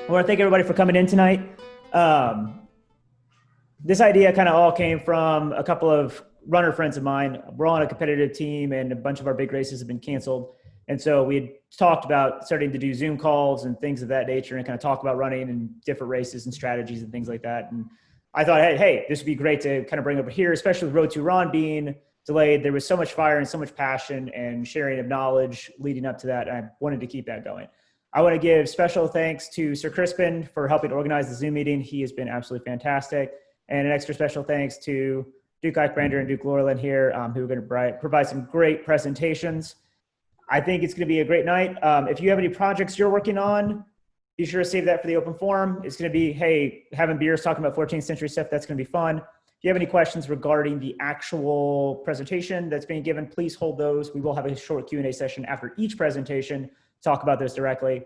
I want to thank everybody for coming in tonight. This idea kind of all came from a couple of runner friends of mine. We're all on a competitive team, and a bunch of our big races have been canceled. And so we had talked about starting to do Zoom calls and things of that nature and kind of talk about running and different races and strategies and things like that. And I thought, hey, this would be great to kind of bring over here, especially with Road to Iran being delayed. There was so much fire and so much passion and sharing of knowledge leading up to that. And I wanted to keep that going. I want to give special thanks to Sir Crispin for helping organize the Zoom meeting. He has been absolutely fantastic. And an extra special thanks to Duke EikBrandr and Duke Laurelen here, who are going to provide some great presentations. I think it's going to be a great night. If you have any projects you're working on, be sure to save that for the open forum. It's going to be, hey, having beers, talking about 14th century stuff. That's going to be fun. If you have any questions regarding the actual presentation that's being given, please hold those. We will have a short Q&A session after each presentation, talk about those directly,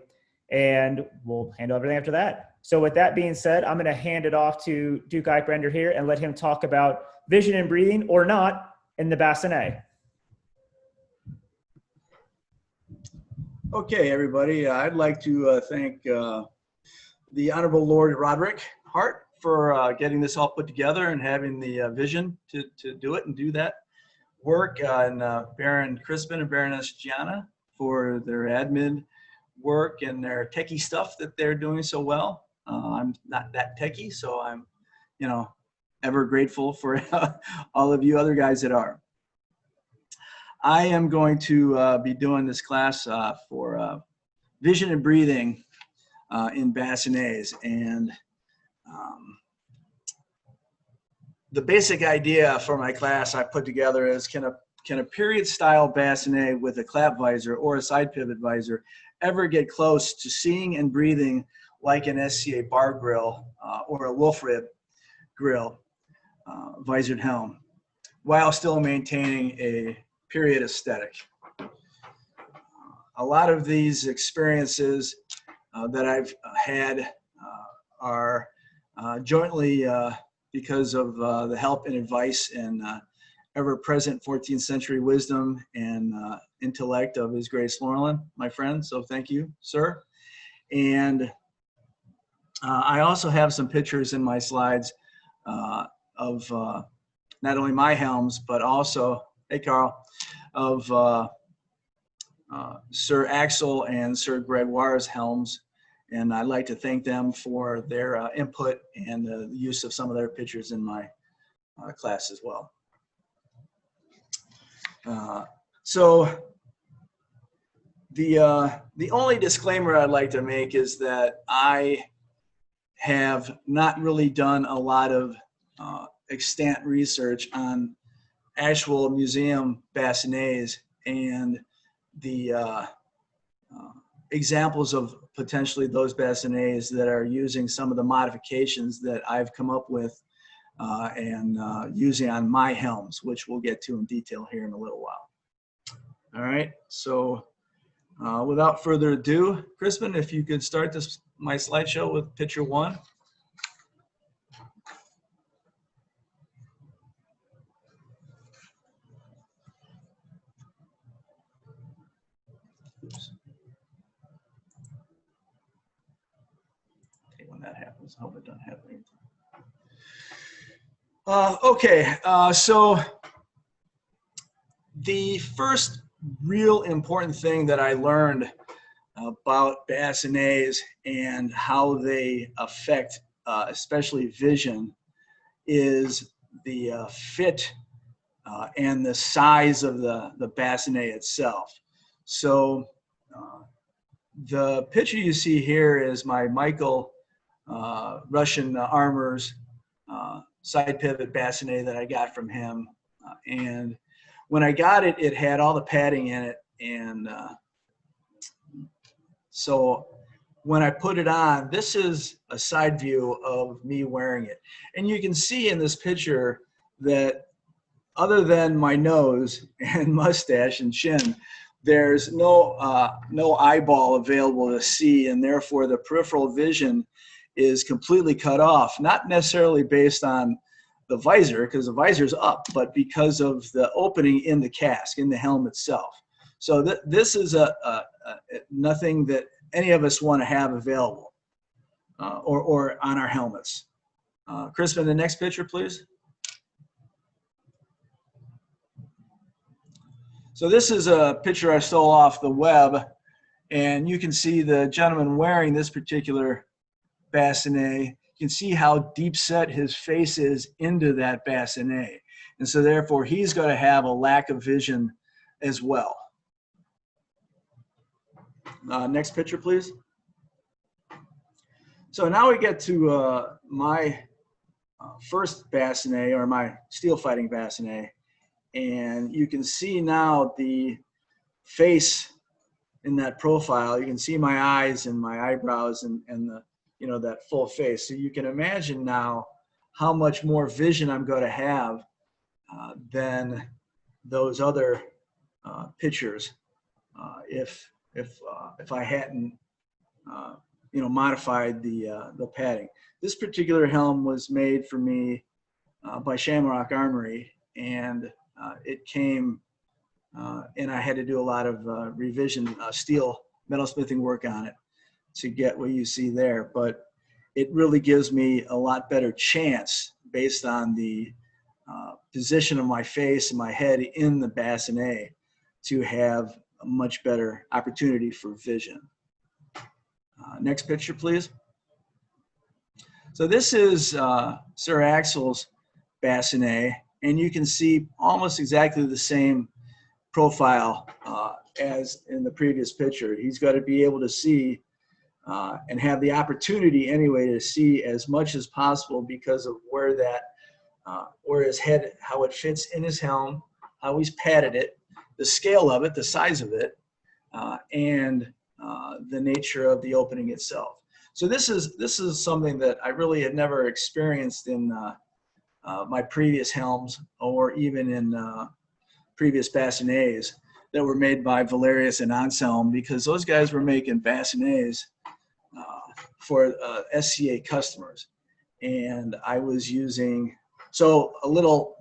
and we'll handle everything after that. So with that being said, I'm going to hand it off to Duke EikBrandr here and let him talk about vision and breathing, or not, in the Bascinet. Okay, everybody. I'd like to thank the Honorable Lord Roderick Hart for getting this all put together and having the vision to do it and do that work, and Baron Crispin and Baroness Gianna for their admin work and their techie stuff that they're doing so well. I'm not that techie, so I'm, ever grateful for all of you other guys that are. I am going to be doing this class for vision and breathing in bassinets, and the basic idea for my class I put together is can a period style bassinet with a clap visor or a side pivot visor ever get close to seeing and breathing like an SCA bar grill or a wolf rib grill visored helm, while still maintaining a period aesthetic? A lot of these experiences that I've had are jointly because of the help and advice and ever-present 14th century wisdom and intellect of His Grace Laurelen, my friend. So thank you, sir. And I also have some pictures in my slides of not only my helms, but also, hey Carl, of Sir Axel and Sir Gregoire's helms. And I'd like to thank them for their input and the use of some of their pictures in my class as well. So the only disclaimer I'd like to make is that I have not really done a lot of extant research on actual museum bassinets and the examples of potentially those bassinets that are using some of the modifications that I've come up with and using on my helms, which we'll get to in detail here in a little while. All right, so without further ado, Crispin, if you could start my slideshow with picture 1. Oops. Okay, when that happens, I hope it doesn't happen. Okay, so the first real important thing that I learned about bassinets and how they affect especially vision is the fit and the size of the bassinet itself. So the picture you see here is my Michael Russian Armor's side pivot bassinet that I got from him. And when I got it, it had all the padding in it. And so when I put it on, this is a side view of me wearing it. And you can see in this picture that other than my nose and mustache and chin, there's no eyeball available to see, and therefore the peripheral vision is completely cut off, not necessarily based on the visor, because the visor's up, but because of the opening in the casque, in the helm itself. So this is nothing that any of us want to have available. or on our helmets. Crispin, the next picture, please. So this is a picture I stole off the web, and you can see the gentleman wearing this particular bassinet. You can see how deep set his face is into that bassinet. And so therefore he's going to have a lack of vision as well. Next picture, please. So now we get to my first bassinet, or my steel fighting bassinet. And you can see now the face in that profile. You can see my eyes and my eyebrows and the, you know, that full face. So you can imagine now how much more vision I'm going to have than those other pictures if I hadn't you know, modified the padding. This particular helm was made for me by Shamrock Armory, and it came and I had to do a lot of revision steel metalsmithing work on it to get what you see there. But it really gives me a lot better chance based on the position of my face and my head in the bassinet to have a much better opportunity for vision. Next picture, please. So this is Sir Axel's bassinet, and you can see almost exactly the same profile as in the previous picture. He's got to be able to see and have the opportunity anyway to see as much as possible because of where that, where his head, how it fits in his helm, how he's padded it, the scale of it, the size of it, and the nature of the opening itself. So this is something that I really had never experienced in my previous helms, or even in previous bassinets that were made by Valerius and Anselm, because those guys were making bassinets for SCA customers. And I was using, so a little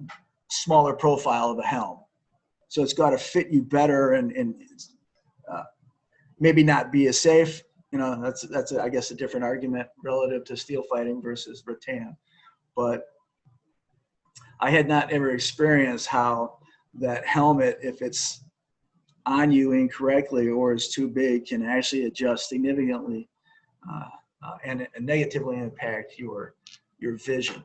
smaller profile of a helm. So it's got to fit you better and maybe not be as safe. You know, that's I guess a different argument relative to steel fighting versus rattan. But I had not ever experienced how that helmet, if it's on you incorrectly or is too big, can actually adjust significantly and negatively impact your vision.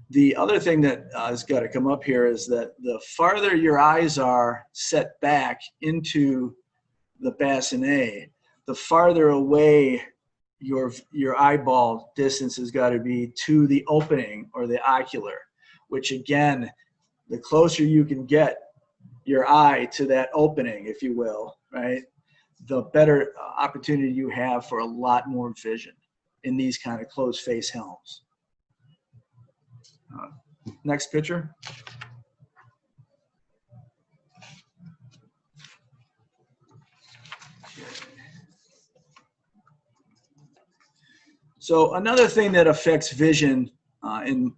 The other thing that has got to come up here is that the farther your eyes are set back into the bassinet, the farther away your eyeball distance has got to be to the opening or the ocular, which again, the closer you can get your eye to that opening, if you will, right, the better opportunity you have for a lot more vision in these kind of closed face helms. Next picture. So another thing that affects vision in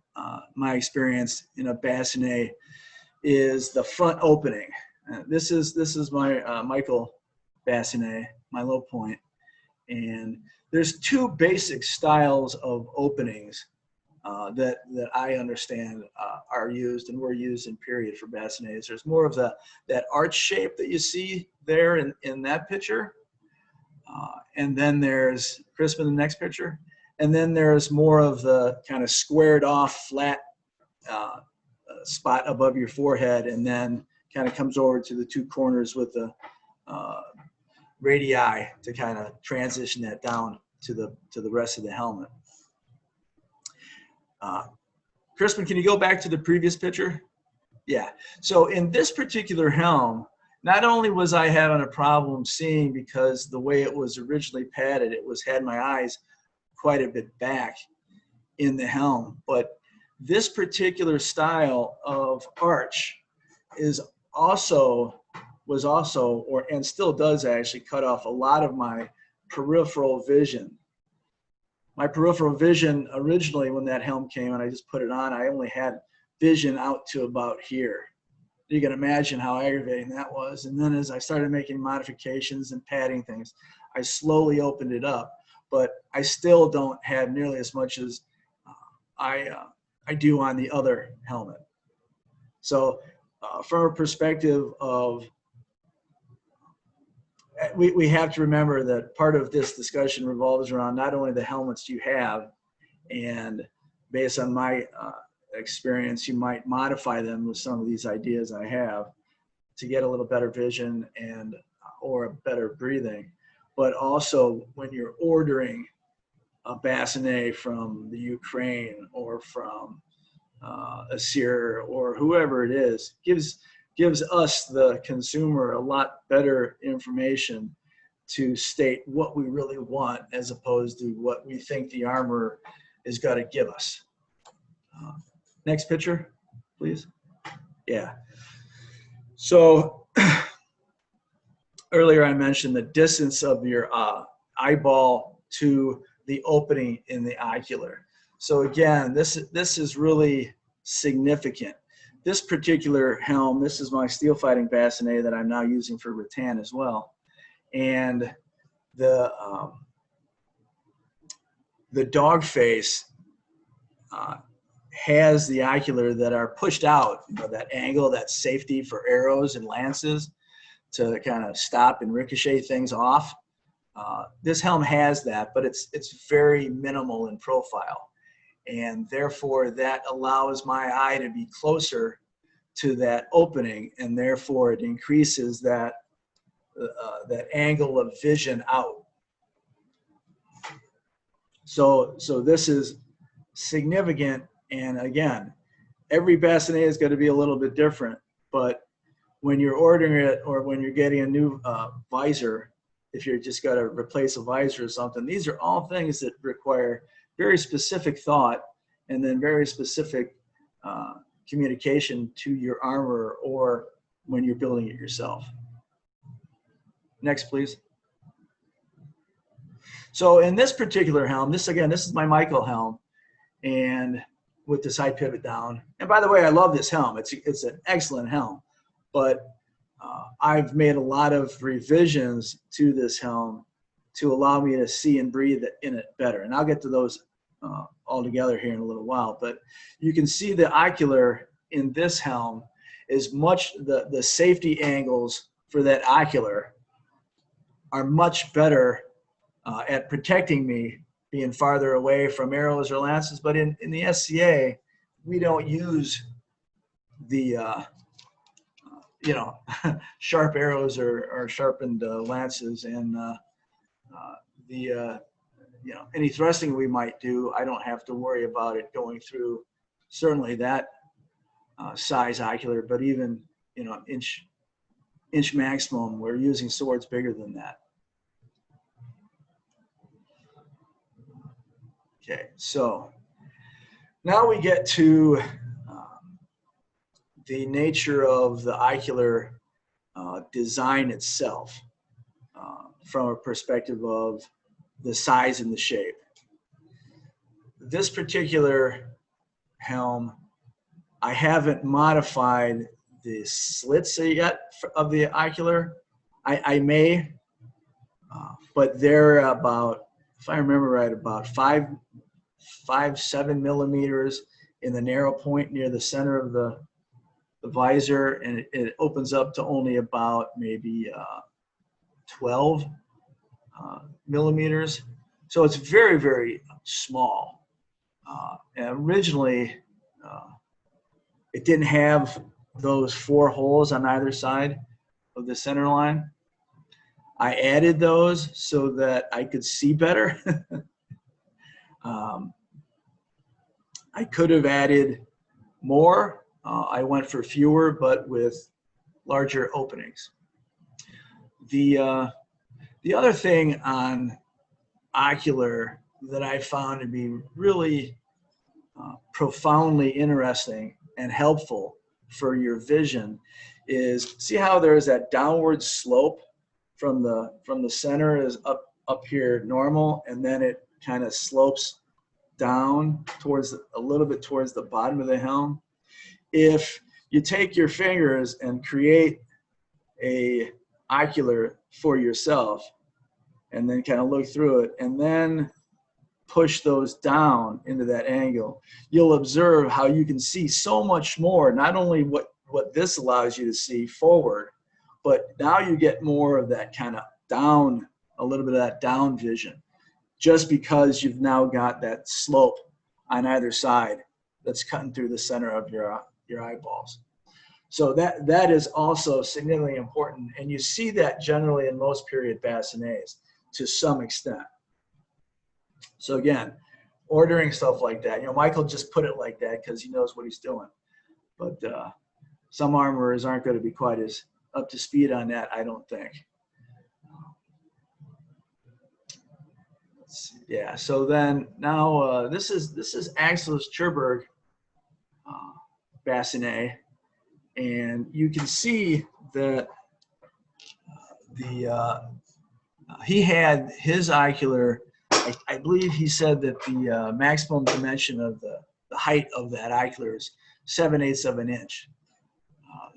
my experience in a bassinet is the front opening. This is my Michael bassinet, my low point, and there's two basic styles of openings that I understand are used and were used in period for bassinets. There's more of that arch shape that you see there in that picture, and then there's Crispin, the next picture. And then there's more of the kind of squared off flat spot above your forehead, and then kind of comes over to the two corners with the radii to kind of transition that down to the rest of the helmet. Crispin, can you go back to the previous picture? Yeah. So in this particular helm, not only was I having a problem seeing because the way it was originally padded, it had my eyes quite a bit back in the helm, but this particular style of arch was also, and still does actually cut off a lot of my peripheral vision. My peripheral vision originally, when that helm came and I just put it on, I only had vision out to about here. You can imagine how aggravating that was. And then as I started making modifications and padding things, I slowly opened it up. but I still don't have nearly as much as I do on the other helmet. So from a perspective of, we have to remember that part of this discussion revolves around not only the helmets you have, and based on my experience, you might modify them with some of these ideas I have to get a little better vision and or a better breathing. But also when you're ordering a Bascinet from the Ukraine or from Assyria or whoever it is, gives us, the consumer, a lot better information to state what we really want as opposed to what we think the armor is going to give us. Next picture, please. Yeah. So earlier I mentioned the distance of your eyeball to the opening in the ocular. So again, this is really significant. This particular helm, this is my steel fighting Bascinet that I'm now using for rattan as well. And the dog face has the ocular that are pushed out, you know, that angle, that safety for arrows and lances to kind of stop and ricochet things off. This helm has that, but it's very minimal in profile. And therefore that allows my eye to be closer to that opening, and therefore it increases that angle of vision out. So this is significant. And again, every Bascinet is going to be a little bit different, but when you're ordering it or when you're getting a new visor, if you're just got to replace a visor or something, these are all things that require very specific thought and then very specific communication to your armor or when you're building it yourself. Next, please. So in this particular helm, this is my Michael helm, and with the side pivot down. And by the way, I love this helm. It's an excellent helm, but I've made a lot of revisions to this helm to allow me to see and breathe in it better. And I'll get to those all together here in a little while. But you can see the ocular in this helm is much, the safety angles for that ocular are much better at protecting me being farther away from arrows or lances. But in the SCA, we don't use the sharp arrows or sharpened lances, and any thrusting we might do, I don't have to worry about it going through certainly that size ocular, but even inch maximum, we're using swords bigger than that. Okay, so now we get to the nature of the ocular design itself from a perspective of the size and the shape. This particular helm, I haven't modified the slits yet of the ocular. I may, but they're about, if I remember right, about 7 millimeters in the narrow point near the center of the visor, and it opens up to only about maybe 12 millimeters. So it's very, very small. And originally, it didn't have those 4 holes on either side of the center line. I added those so that I could see better. I could have added more. I went for fewer, but with larger openings. The other thing on ocular that I found to be really profoundly interesting and helpful for your vision is, see how there's that downward slope from the center is up here normal, and then it kind of slopes down towards a little bit towards the bottom of the helm. If you take your fingers and create a ocular for yourself, and then kind of look through it, and then push those down into that angle, you'll observe how you can see so much more, not only what this allows you to see forward, but now you get more of that kind of down, a little bit of that down vision, just because you've now got that slope on either side that's cutting through the center of your eyeballs. So that is also significantly important, and you see that generally in most period bassinets to some extent. So again, ordering stuff like that, Michael just put it like that because he knows what he's doing. But some armorers aren't going to be quite as up to speed on that, I don't think. Let's see. Yeah. So then now this is Axel's Cherbourg bassinet, and you can see that he had his ocular. I believe he said that the maximum dimension of the height of that ocular is 7/8 of an inch.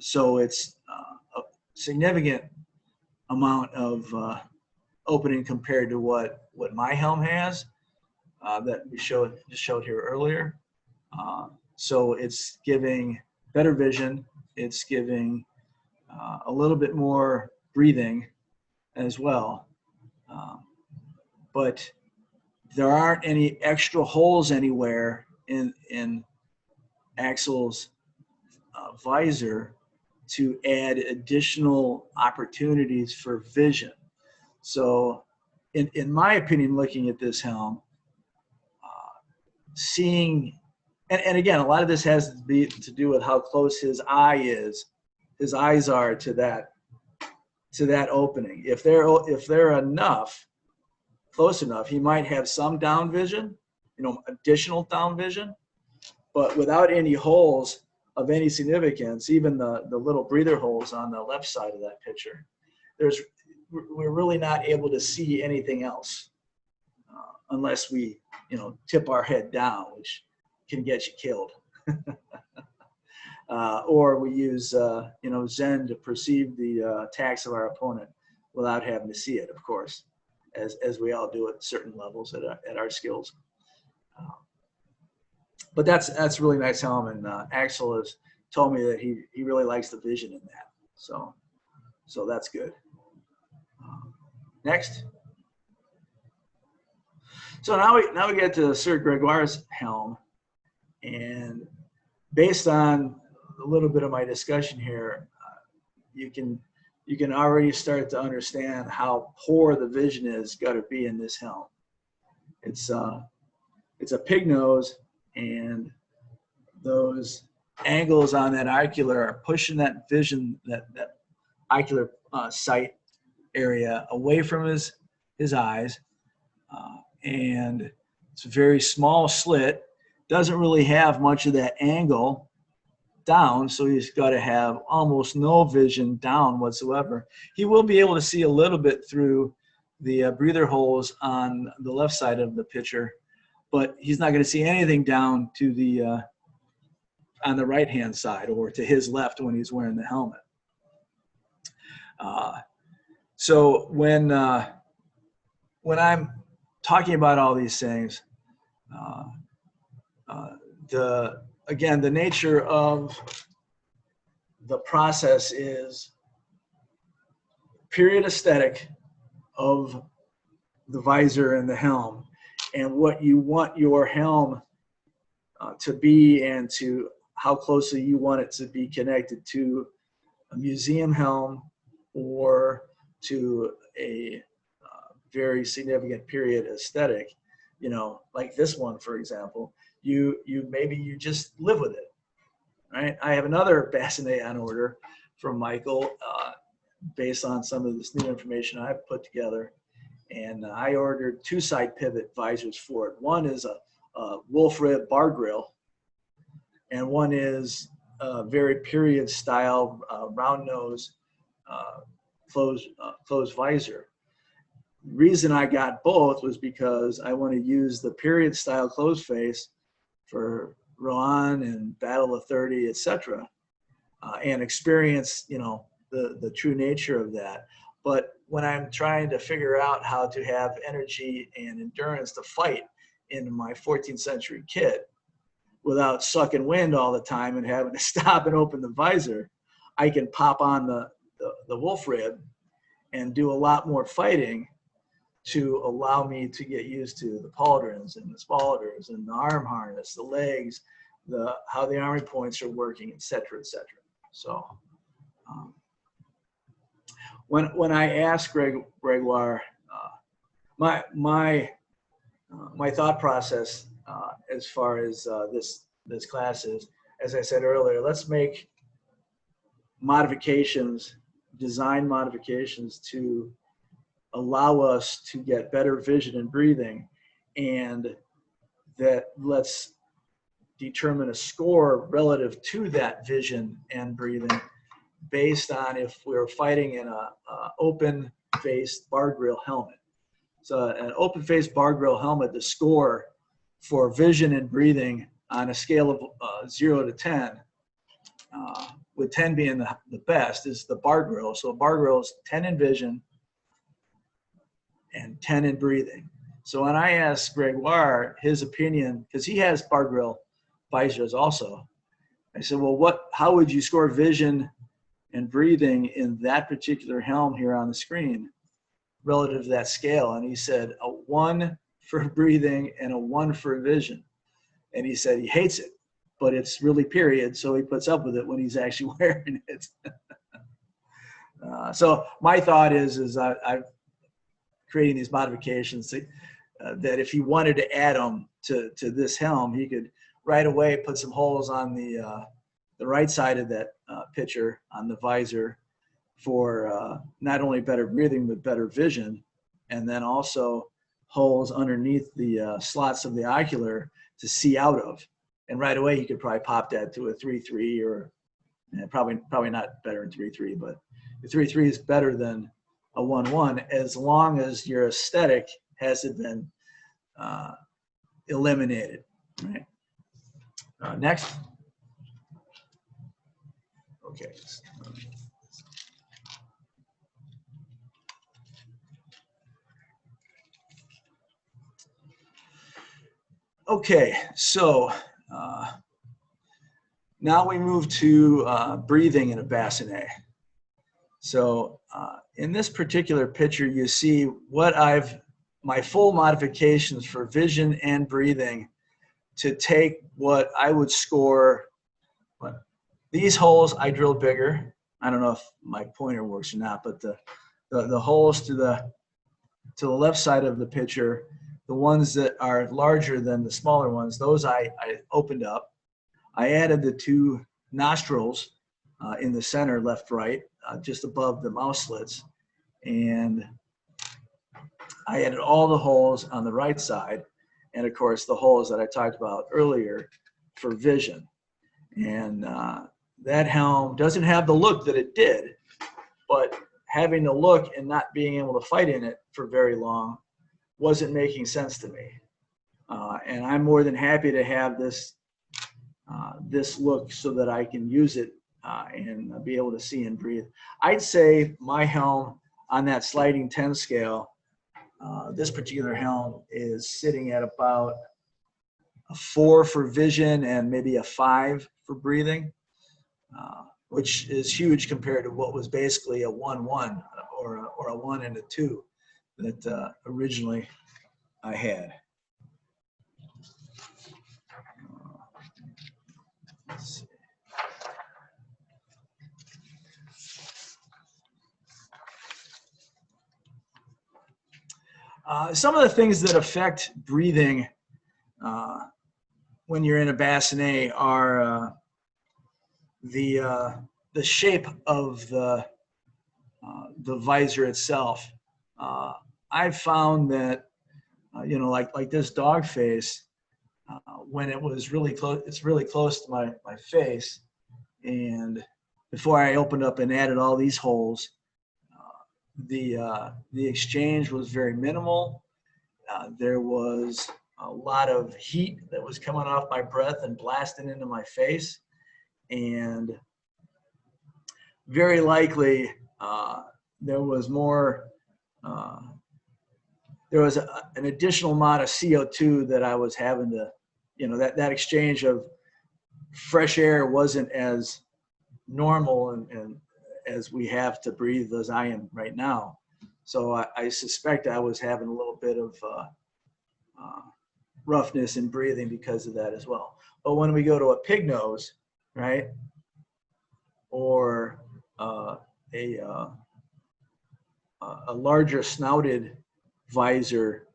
So it's a significant amount of opening compared to what my helm has that we just showed here earlier. So it's giving better vision. It's giving a little bit more breathing as well. But there aren't any extra holes anywhere in Axel's visor to add additional opportunities for vision. So in my opinion, looking at this helm, seeing, and again, a lot of this has to do with how close his eyes are to that opening. If they're close enough, he might have some down vision, additional down vision, but without any holes of any significance, even the little breather holes on the left side of that picture, we're really not able to see anything else unless we, tip our head down, which can get you killed. Or we use, Zen to perceive the attacks of our opponent without having to see it, of course, as we all do at certain levels at our skills. But that's a really nice helm, and Axel has told me that he really likes the vision in that. So that's good. Next. So now we get to Sir Gregoire's helm, and based on a little bit of my discussion here, you can already start to understand how poor the vision is got to be in this helm. It's a pig nose, and those angles on that ocular are pushing that vision, that ocular sight area away from his eyes, and it's a very small slit. Doesn't really have much of that angle down, so he's got to have almost no vision down whatsoever. He will be able to see a little bit through the breather holes on the left side of the picture, but he's not going to see anything down to the on the right hand side or to his left when he's wearing the helmet. So when I'm talking about all these things, the nature of the process is period aesthetic of the visor and the helm, and what you want your helm to be, and to how closely you want it to be connected to a museum helm or to a very significant period aesthetic, like this one, for example. You just live with it, right? I have another Bascinet on order from Michael based on some of this new information I've put together, and I ordered 2 side pivot visors for it. One is a wolf rib bar grill, and one is a very period style round nose closed visor. Reason I got both was because I want to use the period style closed face for Rouen and Battle of 30, etc., and experience, the true nature of that. But when I'm trying to figure out how to have energy and endurance to fight in my 14th century kit without sucking wind all the time and having to stop and open the visor, I can pop on the wolf rib and do a lot more fighting to allow me to get used to the pauldrons and the spaulders and the arm harness, the legs, how the armory points are working, et cetera, et cetera. So when I asked Gregoire, my thought process as far as this class is, as I said earlier, let's make modifications, design modifications to allow us to get better vision and breathing, and that let's determine a score relative to that vision and breathing based on if we're fighting in a open-faced bar grill helmet. So an open-faced bar grill helmet, the score for vision and breathing on a scale of 0 to 10, with 10 being the best, is the bar grill. So a bar grill is 10 in vision and 10 in breathing. So when I asked Gregoire his opinion, because he has bar grill visors also, I said, well, how would you score vision and breathing in that particular helm here on the screen relative to that scale? And he said a 1 for breathing and a 1 for vision. And he said he hates it, but it's really period, so he puts up with it when he's actually wearing it. So my thought is I'm creating these modifications that if he wanted to add them to this helm, he could right away put some holes on the right side of that picture on the visor for not only better breathing but better vision, and then also holes underneath the slots of the ocular to see out of. And right away you could probably pop that to a 3.3 or probably not better than 3.3, but the 3.3 is better than a 1.1 as long as your aesthetic hasn't been eliminated. Right. Next. Okay. Okay, so now we move to breathing in a bassinet. So in this particular picture, you see what my full modifications for vision and breathing to take what I would score. These holes I drilled bigger. I don't know if my pointer works or not, but the holes to the left side of the picture, the ones that are larger than the smaller ones, those I opened up. I added the 2 nostrils in the center, left, right, just above the mouse slits. And I added all the holes on the right side. And of course, the holes that I talked about earlier for vision. And that helm doesn't have the look that it did, but having the look and not being able to fight in it for very long wasn't making sense to me. And I'm more than happy to have this look so that I can use it and be able to see and breathe. I'd say my helm on that sliding 10 scale, this particular helm is sitting at about a 4 for vision and maybe a 5 for breathing, which is huge compared to what was basically a 1.1 or a 1 and a 2 that originally I had. Let's see. Some of the things that affect breathing when you're in a bassinet are the shape of the visor itself. I've found that like this dog face, when it was really close, it's really close to my face, and before I opened up and added all these holes, the exchange was very minimal. There was a lot of heat that was coming off my breath and blasting into my face, and very likely there was more, there was an additional amount of CO2 that I was having to, that exchange of fresh air wasn't as normal and as we have to breathe as I am right now. So I suspect I was having a little bit of roughness in breathing because of that as well. But when we go to a pig nose, right, or a larger snouted visor,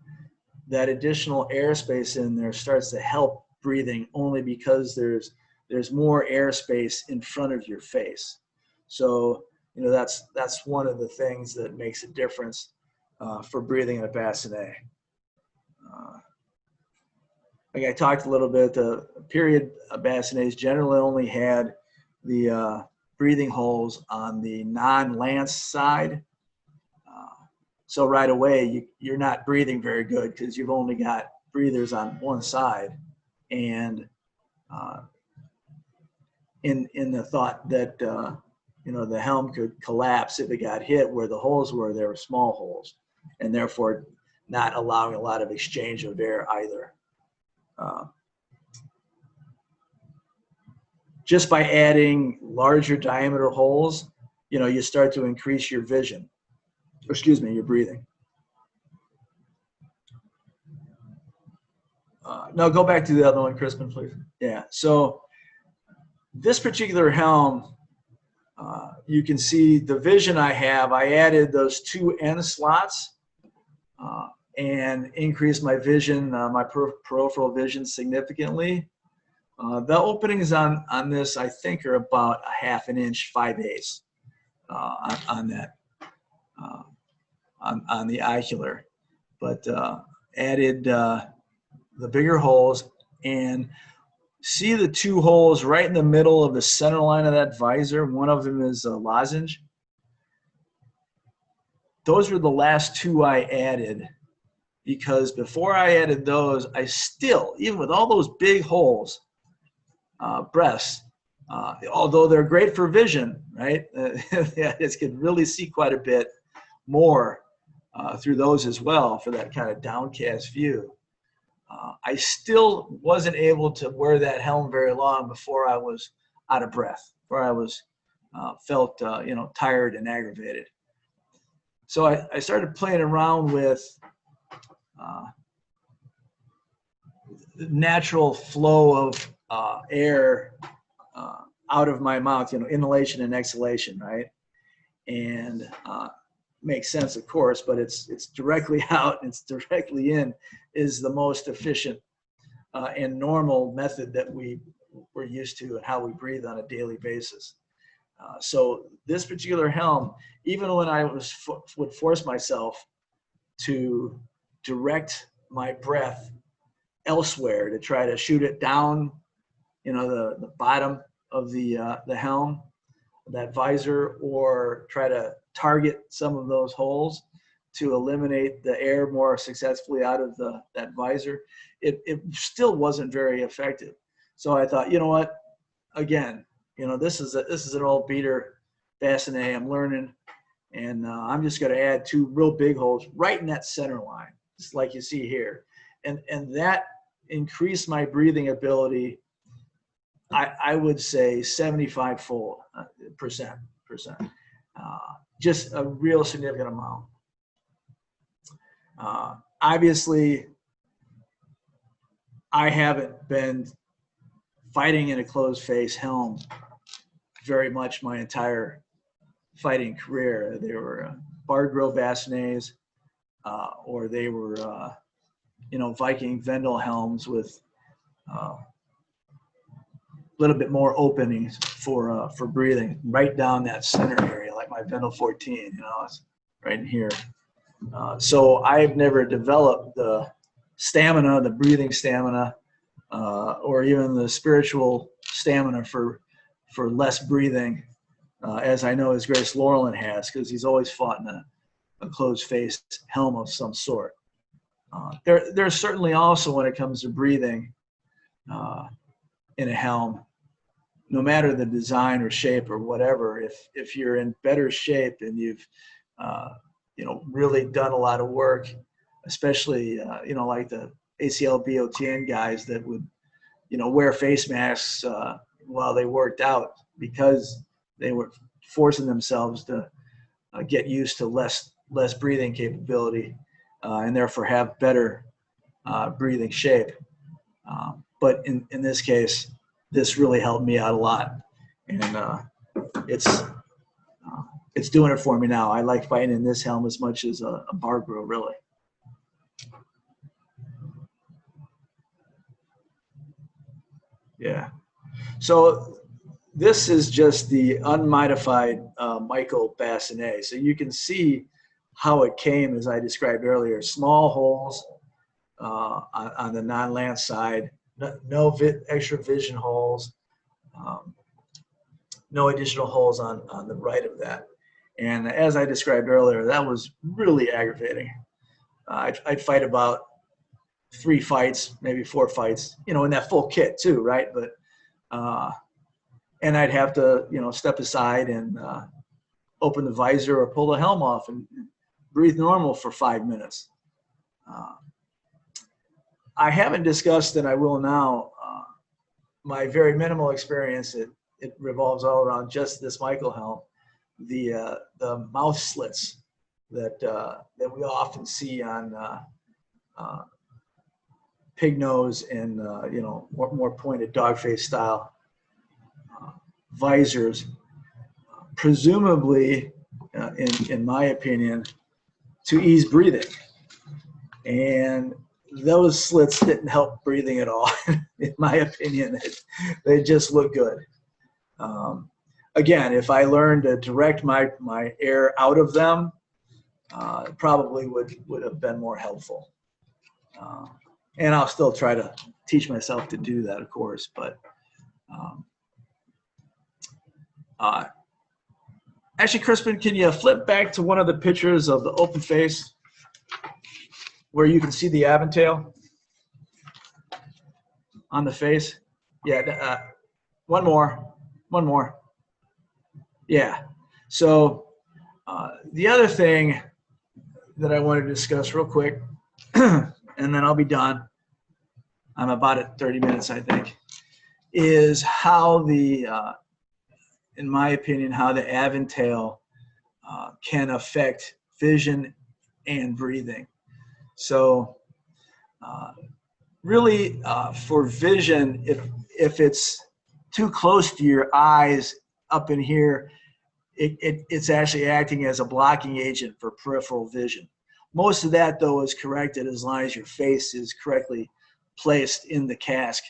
that additional airspace in there starts to help breathing only because there's more airspace in front of your face. So, that's one of the things that makes a difference for breathing in a bassinet. Like I talked a little bit, the period bassinets generally only had the breathing holes on the non-lance side. So right away, you're not breathing very good because you've only got breathers on one side. And in the thought that, the helm could collapse if it got hit where the holes were, there were small holes, and therefore not allowing a lot of exchange of air either. Just by adding larger diameter holes, you start to increase your vision, your breathing. No, go back to the other one, Crispin, please. Yeah, so this particular helm, you can see the vision I have. I added those 2 end slots and increased my vision, my peripheral vision significantly. The openings on this, I think, are about a 1/2 inch, 5/8 on that, on the ocular. But added the bigger holes, and see the 2 holes right in the middle of the center line of that visor. One of them is a lozenge. Those were the last 2 I added, because before I added those, I still, even with all those big holes, breaths, although they're great for vision, right? It can really see quite a bit more through those as well for that kind of downcast view. I still wasn't able to wear that helm very long before I was out of breath, before I was felt tired and aggravated. So I started playing around with the natural flow of air out of my mouth, inhalation and exhalation, right? And makes sense, of course, but it's directly out and it's directly in is the most efficient and normal method that we're used to and how we breathe on a daily basis. So this particular helm, even when I would force myself to direct my breath elsewhere to try to shoot it down, the bottom of the helm, that visor, or try to target some of those holes to eliminate the air more successfully out of that visor, it still wasn't very effective. So I thought, what, again, this is an old beater bassinet. I'm learning, and I'm just going to add 2 real big holes right in that center line, just like you see here, and that increased my breathing ability. I would say 75% percent. Just a real significant amount. Obviously, I haven't been fighting in a closed face helm very much my entire fighting career. They were bar grill bassinets, or they were, Viking Vendel helms with a little bit more openings for breathing right down that center area, like my Vendel 14, it's right in here. So I've never developed the stamina, the breathing stamina, or even the spiritual stamina for less breathing, as I know as Grace Laurelen has, because he's always fought in a closed-faced helm of some sort. There's certainly also, when it comes to breathing in a helm, no matter the design or shape or whatever, if you're in better shape and you've really done a lot of work, especially, like the ACL BOTN guys that would, wear face masks while they worked out because they were forcing themselves to get used to less breathing capability and therefore have better breathing shape. But in this case, this really helped me out a lot, and it's doing it for me now. I like fighting in this helm as much as a bar grill, really. Yeah. So this is just the unmodified Michael Bascinet. So you can see how it came, as I described earlier. Small holes on the non-lance side, no extra vision holes, no additional holes on the right of that. And as I described earlier, that was really aggravating. I'd fight about 3 fights, maybe 4 fights, in that full kit too, right? But and I'd have to, step aside and open the visor or pull the helm off and breathe normal for 5 minutes. I haven't discussed, and I will now, my very minimal experience. It revolves all around just this Michael helm, the mouth slits that we often see on pig nose and more pointed dog face style visors, presumably, in my opinion, to ease breathing. And those slits didn't help breathing at all. In my opinion, they just look good. Again, if I learned to direct my air out of them, it probably would have been more helpful. And I'll still try to teach myself to do that, of course. But actually, Crispin, can you flip back to one of the pictures of the open face where you can see the Aventail on the face? Yeah, one more. Yeah. So the other thing that I wanted to discuss real quick, and then I'll be done. I'm about at 30 minutes, I think, is how in my opinion, how the Aventail can affect vision and breathing. So really for vision, if it's too close to your eyes up in here, it's actually acting as a blocking agent for peripheral vision. Most of that, though, is corrected as long as your face is correctly placed in the cask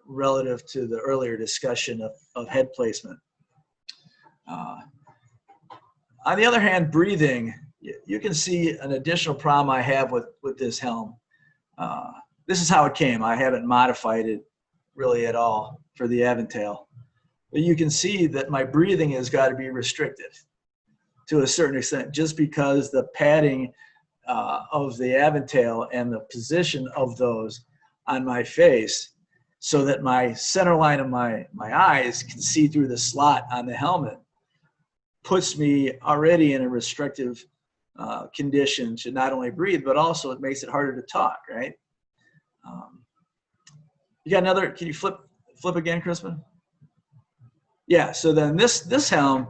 relative to the earlier discussion of head placement. On the other hand, breathing, you can see an additional problem I have with this helm. This is how it came. I haven't modified it really at all for the Aventail. But you can see that my breathing has got to be restricted to a certain extent just because the padding of the Aventail and the position of those on my face so that my center line of my eyes can see through the slot on the helmet puts me already in a restrictive condition to not only breathe, but also it makes it harder to talk, right? You got another, can you flip again, Crispin? Yeah, so then this helm,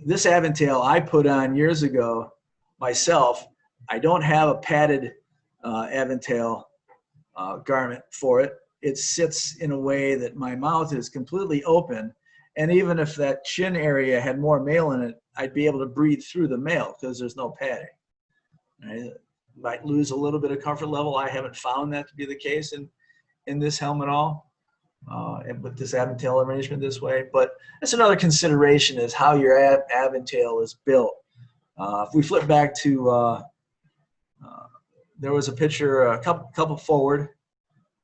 this Aventail I put on years ago myself. I don't have a padded Aventail garment for it. It sits in a way that my mouth is completely open. And even if that chin area had more mail in it, I'd be able to breathe through the mail because there's no padding. Right? Might lose a little bit of comfort level. I haven't found that to be the case in this helm at all. And with this Aventail arrangement this way, but that's another consideration is how your Aventail is built. If we flip back to, there was a picture a couple forward.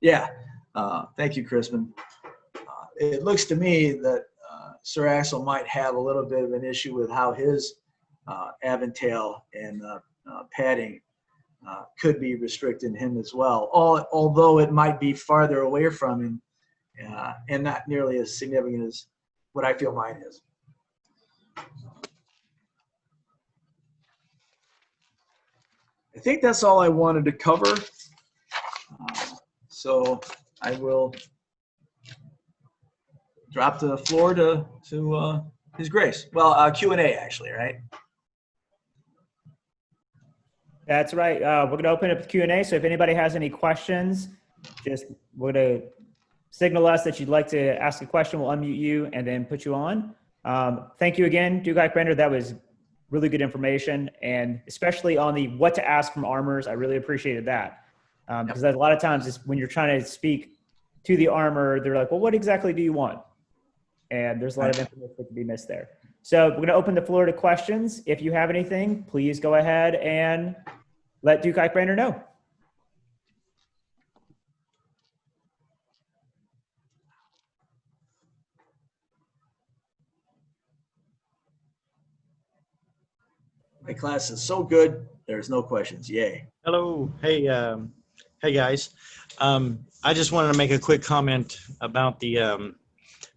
Yeah, thank you, Crispin. It looks to me that Sir Axel might have a little bit of an issue with how his Aventail and padding could be restricting him as well, although it might be farther away from him. And not nearly as significant as what I feel mine is. I think that's all I wanted to cover. So I will drop the floor to His Grace. Well, Q&A actually, right? That's right. We're going to open up the Q&A. So if anybody has any questions, we're going to signal us that you'd like to ask a question. We'll unmute you and then put you on. Thank you again, Duke EikBrandr. That was really good information, and especially on the what to ask from armors. I really appreciated that, because a lot of times when you're trying to speak to the armor, they're like, well, what exactly do you want? And there's a lot of information that can be missed there. So we're going to open the floor to questions. If you have anything, please go ahead and let Duke EikBrandr know. My class is so good, there's no questions. Yay. Hello. Hey, hey guys. I just wanted to make a quick comment about the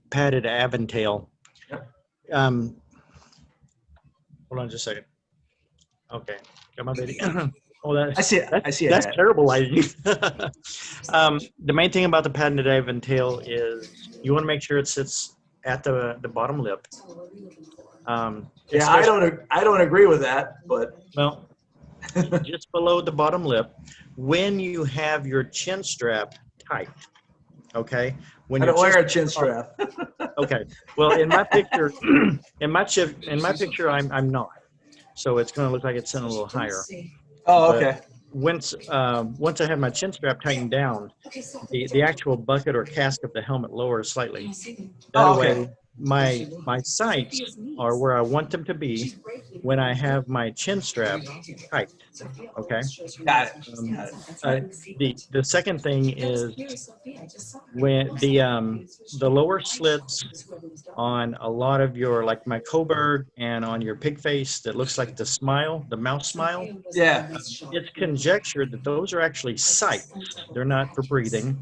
padded aventail. Yep. Hold on just a second. Okay, got my baby. Oh, I see it. I see it. That's terrible lighting. The main thing about the padded aventail is you want to make sure it sits at the bottom lip. Yeah, I don't agree with that, but well, just below the bottom lip, when you have your chin strap tight. Okay. When I don't wear a chin strap. Okay. Well, in my picture, in my picture, I'm not. So it's going to look like it's in a little higher. Oh, okay. Once I have my chin strap tightened down, the actual bucket or cask of the helmet lowers slightly. That way, my sights are where I want them to be when I have my chin strap tight. Okay. Got it. The second thing is when the lower slits on a lot of your, like my Coburg and on your pig face that looks like the mouse smile. Yeah. It's conjectured that those are actually sights. They're not for breathing.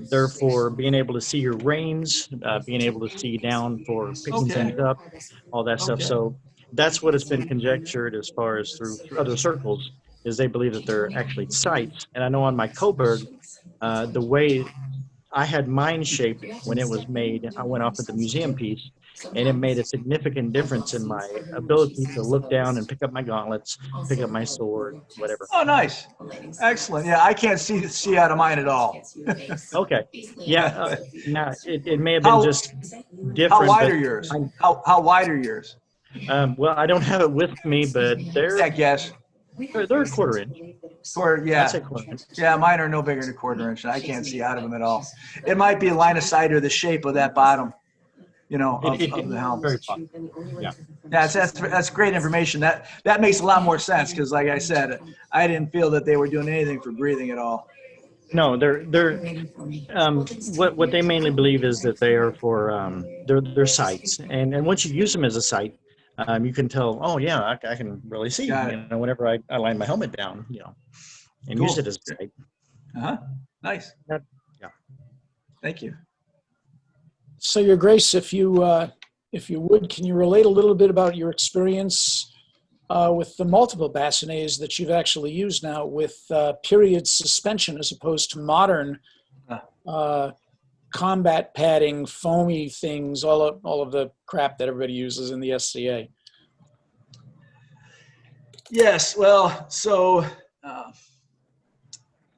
They're for being able to see your reins, being able to see down for picking things up, all that stuff. So that's what has been conjectured as far as through other circles, is they believe that they're actually sights. And I know on my Coburg, the way I had mine shaped when it was made, I went off at the museum piece, and it made a significant difference in my ability to look down and pick up my gauntlets, pick up my sword, whatever. Oh, nice. Excellent. Yeah, I can't see out of mine at all. Okay. Yeah. Now, it may have been just different. How wide are yours? How wide are yours? Well, I don't have it with me, but they're I guess. They're a quarter inch. Yeah. I'd say quarter inch. Yeah, mine are no bigger than a quarter inch. I can't see out of them at all. It might be a line of sight or the shape of that bottom, of the helm. Very fun. Yeah. That's great information. That makes a lot more sense because, like I said, I didn't feel that they were doing anything for breathing at all. No, they're what they mainly believe is that they are for they're sights, and once you use them as a sight, you can tell. Oh yeah, I can really see. Whenever I line my helmet down, and use it as a sight. Nice. Yeah. Thank you. So, Your Grace, if you would, can you relate a little bit about your experience with the multiple bassinets that you've actually used now with period suspension as opposed to modern combat padding, foamy things, all of the crap that everybody uses in the SCA? Yes. Well, so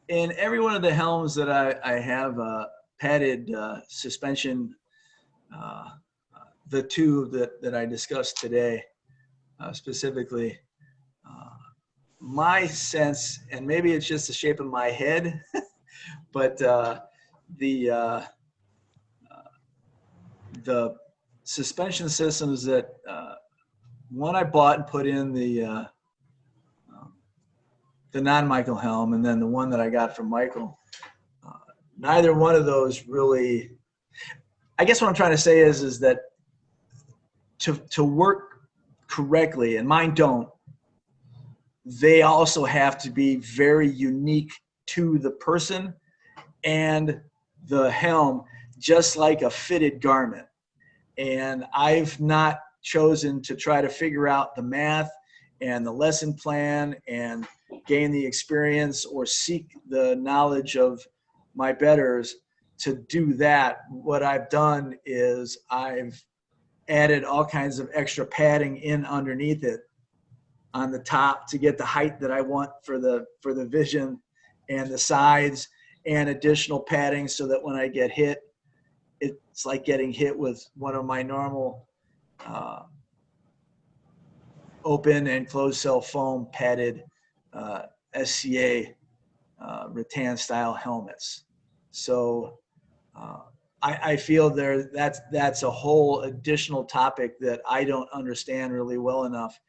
in every one of the helms that I have padded suspension, the two that I discussed today specifically, my sense, and maybe it's just the shape of my head, but the suspension systems that one I bought and put in the non-Michael helm, and then the one that I got from Michael, neither one of those really, I guess what I'm trying to say is that to work correctly, and mine don't, they also have to be very unique to the person and the helm, just like a fitted garment. And I've not chosen to try to figure out the math and the lesson plan and gain the experience or seek the knowledge of my betters to do that, what I've done is I've added all kinds of extra padding in underneath it on the top to get the height that I want for the vision, and the sides, and additional padding so that when I get hit, it's like getting hit with one of my normal open and closed cell foam padded SCA rattan style helmets. So I feel that's a whole additional topic that I don't understand really well enough.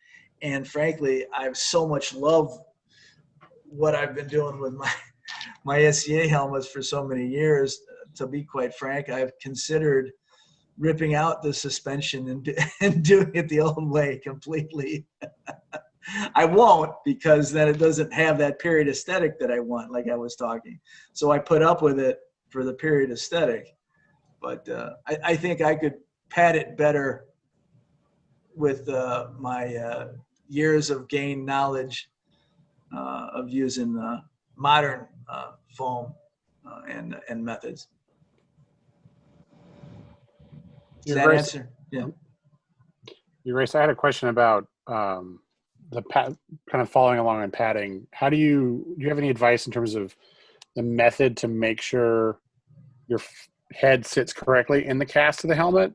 And frankly, I have so much love what I've been doing with my SCA helmets for so many years. To be quite frank, I've considered ripping out the suspension and doing it the old way completely. I won't, because then it doesn't have that period aesthetic that I want, like I was talking. So I put up with it for the period aesthetic. But I think I could pad it better with my years of gained knowledge of using modern foam and methods. Does that answer? Yeah. Your race. I had a question about the kind of following along on padding. Do you have any advice in terms of the method to make sure your head sits correctly in the cast of the helmet?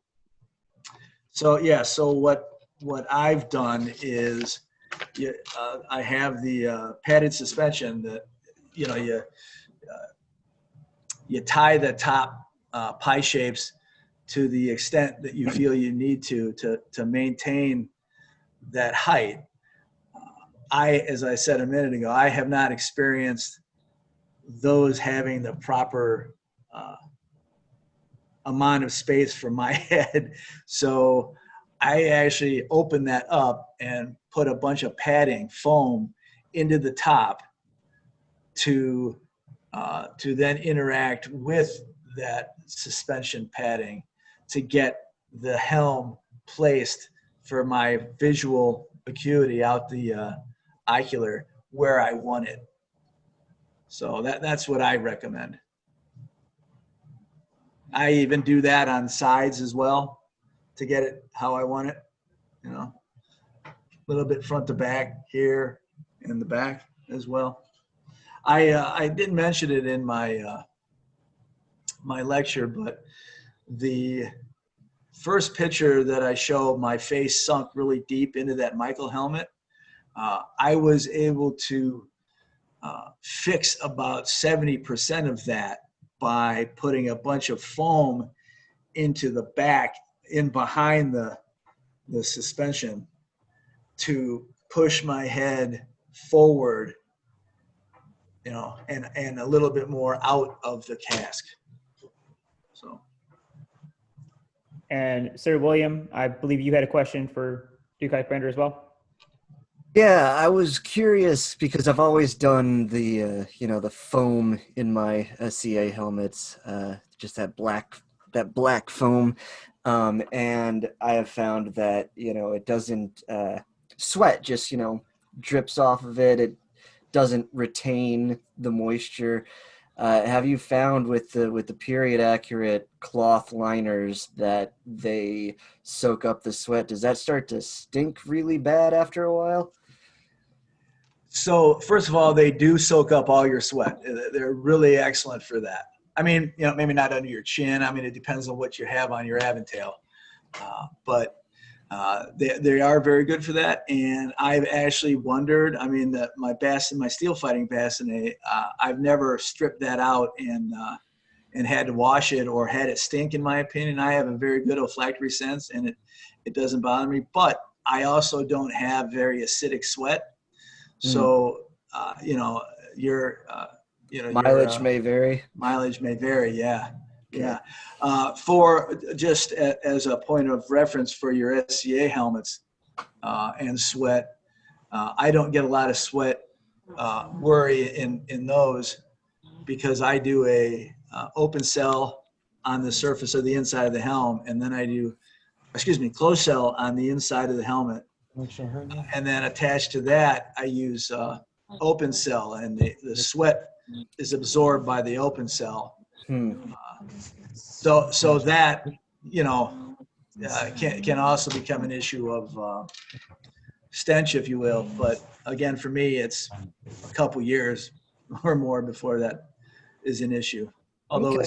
So yeah. So what I've done is I have the padded suspension that you tie the top pie shapes to the extent that you feel you need to maintain that height. As I said a minute ago, I have not experienced those having the proper amount of space for my head. So I actually opened that up and put a bunch of padding foam into the top to then interact with that suspension padding to get the helm placed for my visual acuity out the ocular where I want it. So that's what I recommend. I even do that on sides as well to get it how I want it, a little bit front to back here in the back as well. I didn't mention it in my my lecture, but the first picture that I show, my face sunk really deep into that Michael helmet, I was able to fix about 70% of that by putting a bunch of foam into the back in behind the suspension to push my head forward, and a little bit more out of the cask. So. And Sir William, I believe you had a question for Duke EikBrandr as well. Yeah, I was curious because I've always done the the foam in my SCA helmets, just that black foam, and I have found that it doesn't sweat, just drips off of it. It doesn't retain the moisture. Have you found with the period accurate cloth liners that they soak up the sweat? Does that start to stink really bad after a while? So first of all, they do soak up all your sweat. They're really excellent for that. I mean, maybe not under your chin. I mean, it depends on what you have on your aventail, but they are very good for that. And I've actually wondered. I mean, my steel fighting Bascinet, I've never stripped that out and had to wash it or had it stink. In my opinion, I have a very good olfactory sense, and it doesn't bother me. But I also don't have very acidic sweat. So, your mileage may vary. Mileage may vary, yeah. Yeah. For just as a point of reference for your SCA helmets and sweat, I don't get a lot of sweat worry in those because I do a open cell on the surface of the inside of the helm, and then I do, closed cell on the inside of the helmet. And then attached to that, I use open cell, and the sweat is absorbed by the open cell. So that, can also become an issue of stench, if you will. But again, for me, it's a couple years or more before that is an issue. Although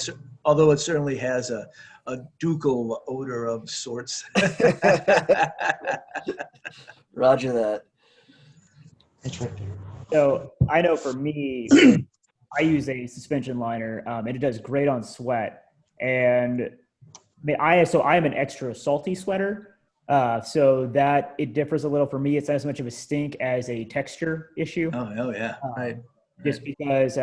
it certainly has a ducal odor of sorts. Roger that. So I know for me, I use a suspension liner, and it does great on sweat. And I am an extra salty sweater, so that it differs a little for me. It's not as much of a stink as a texture issue. Oh yeah, right. Just because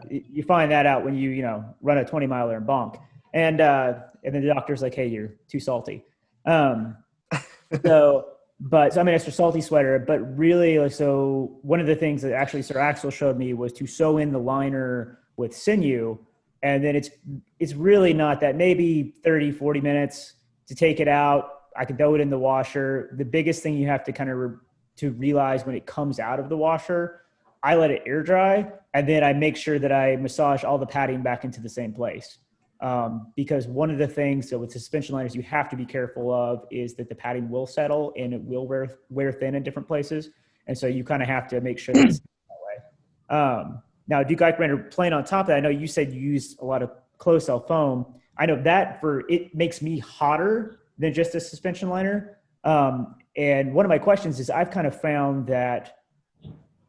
you find that out when you run a 20-miler and bonk, and then the doctor's like, hey, you're too salty. So I'm an extra salty sweater, but really, so one of the things that actually Sir Axel showed me was to sew in the liner with sinew, and then it's really not that, maybe 30, 40 minutes to take it out. I could throw it in the washer. The biggest thing you have to kind of to realize when it comes out of the washer, I let it air dry, and then I make sure that I massage all the padding back into the same place. Because one of the things with suspension liners you have to be careful of is that the padding will settle and it will wear thin in different places. And so you kind of have to make sure that it's that way. Now, Duke EikBrandr, playing on top of that, I know you said you used a lot of closed cell foam. I know that it makes me hotter than just a suspension liner. And one of my questions is, I've kind of found that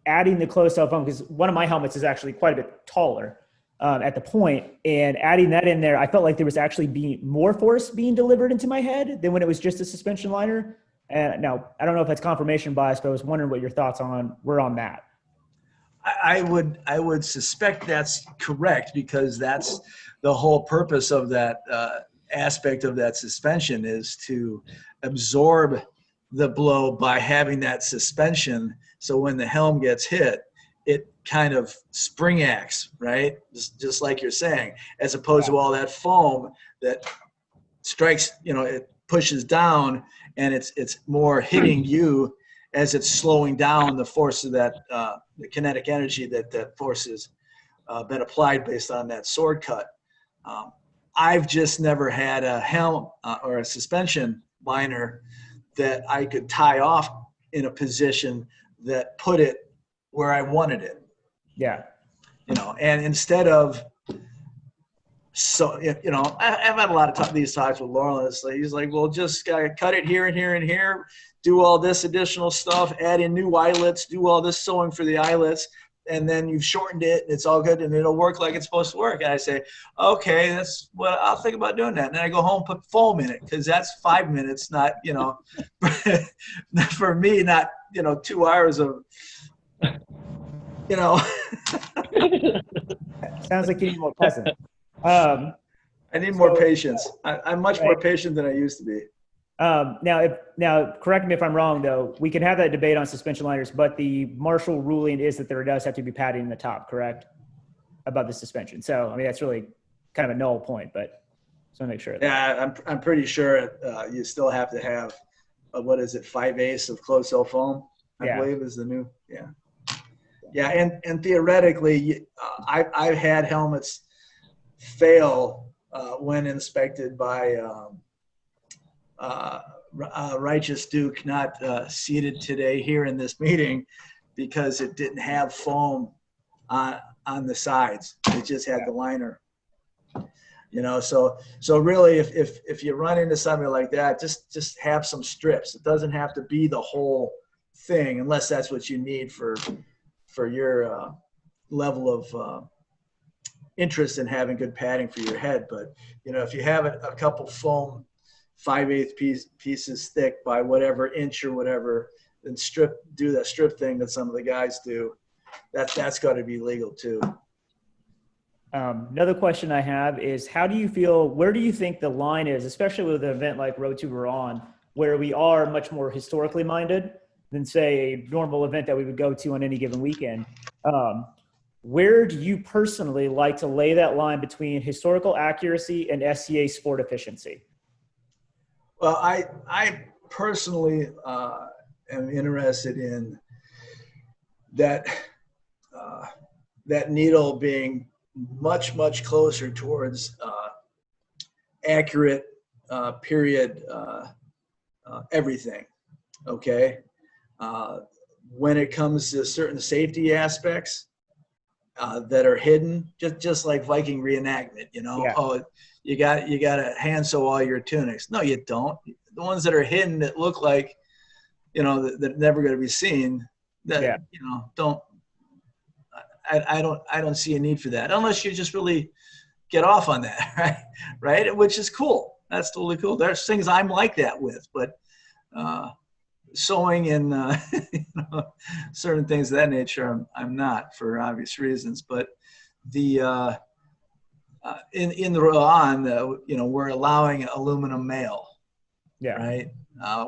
adding the closed cell foam, because one of my helmets is actually quite a bit taller at the point, and adding that in there, I felt like there was actually more force being delivered into my head than when it was just a suspension liner. And now, I don't know if that's confirmation bias, but I was wondering what your thoughts were on that. I would suspect that's correct, because that's the whole purpose of that aspect of that suspension, is to absorb the blow by having that suspension. So when the helm gets hit, it kind of spring acts, right? Just like you're saying, as opposed to all that foam that strikes, it pushes down, and it's more hitting you as it's slowing down the force of that, the kinetic energy that force has been applied based on that sword cut. I've just never had a helm or a suspension liner that I could tie off in a position that put it where I wanted it. Yeah. And instead of, I've had a lot of these talks with Laurelen. He's like, well, just cut it here and here and here, do all this additional stuff, add in new eyelets, do all this sewing for the eyelets, and then you've shortened it, and it's all good, and it'll work like it's supposed to work. And I say, okay, that's what I'll think about doing that. And then I go home, put foam in it, because that's 5 minutes, not, for me, not, 2 hours of, Sounds like you need more present. I need more patience. I'm much more patient than I used to be. Now, correct me if I'm wrong, though. We can have that debate on suspension liners, but the Marshall ruling is that there does have to be padding in the top, correct? About the suspension. So, that's really kind of a null point, but just want to make sure. Yeah, I'm pretty sure you still have to have, 5/8 of closed cell foam, I believe is the new, yeah. Yeah, and theoretically, I've had helmets fail when inspected by Righteous Duke, not seated today here in this meeting, because it didn't have foam on the sides. It just had the liner. So really, if you run into something like that, just have some strips. It doesn't have to be the whole thing, unless that's what you need for your level of interest in having good padding for your head. But if you have a couple foam 5/8 pieces thick by whatever inch or whatever, then do that strip thing that some of the guys do. That's got to be legal too. Another question I have is, where do you think the line is, especially with an event like Road to Veron, where we are much more historically minded than, say, a normal event that we would go to on any given weekend? Where do you personally like to lay that line between historical accuracy and SCA sport efficiency? Well, I personally am interested in that that needle being much, much closer towards accurate period everything. Okay. When it comes to certain safety aspects that are hidden, just like Viking reenactment, you know, Yeah. oh, you got to hand sew all your tunics. No, you don't. The ones that are hidden that look like, you know, that are never going to be seen, that, Yeah. you know, I don't see a need for that unless you just really get off on that, right? Right, which is cool. That's totally cool. There's things I'm like that with, but sewing and you know, certain things of that nature, I'm not, for obvious reasons. But the in the Rohan, you know, we're allowing aluminum mail, Yeah. right?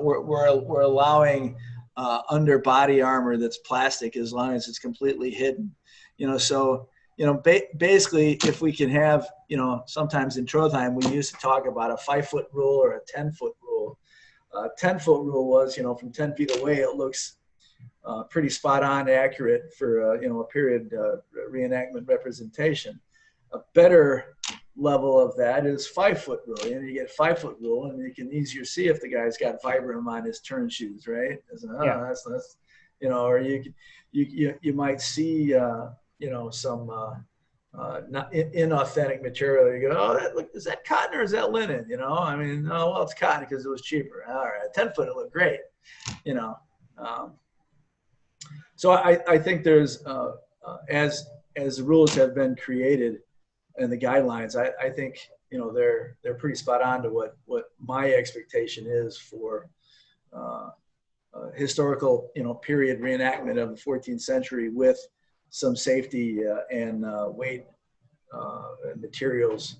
We're allowing under body armor that's plastic as long as it's completely hidden, you know. So, you know, basically, if we can have, you know, sometimes in Trotheim we used to talk about a 5-foot rule or a 10-foot rule. 10-foot rule was, you know, from 10 feet away it looks pretty spot on accurate for you know, a period reenactment representation. A better level of that is 5-foot rule, and you get 5-foot rule, and you can easier see if the guy's got Vibram on his turn shoes, right? Yeah. That's you know, or you might see you know, some not inauthentic material. You go, oh, look, is that cotton or is that linen? You know, I mean, oh well, it's cotton because it was cheaper. All right, 10-foot it looked great, you know. So I think there's as the rules have been created and the guidelines, I think, you know, they're pretty spot on to what my expectation is for historical, you know, period reenactment of the 14th century with some safety and weight and materials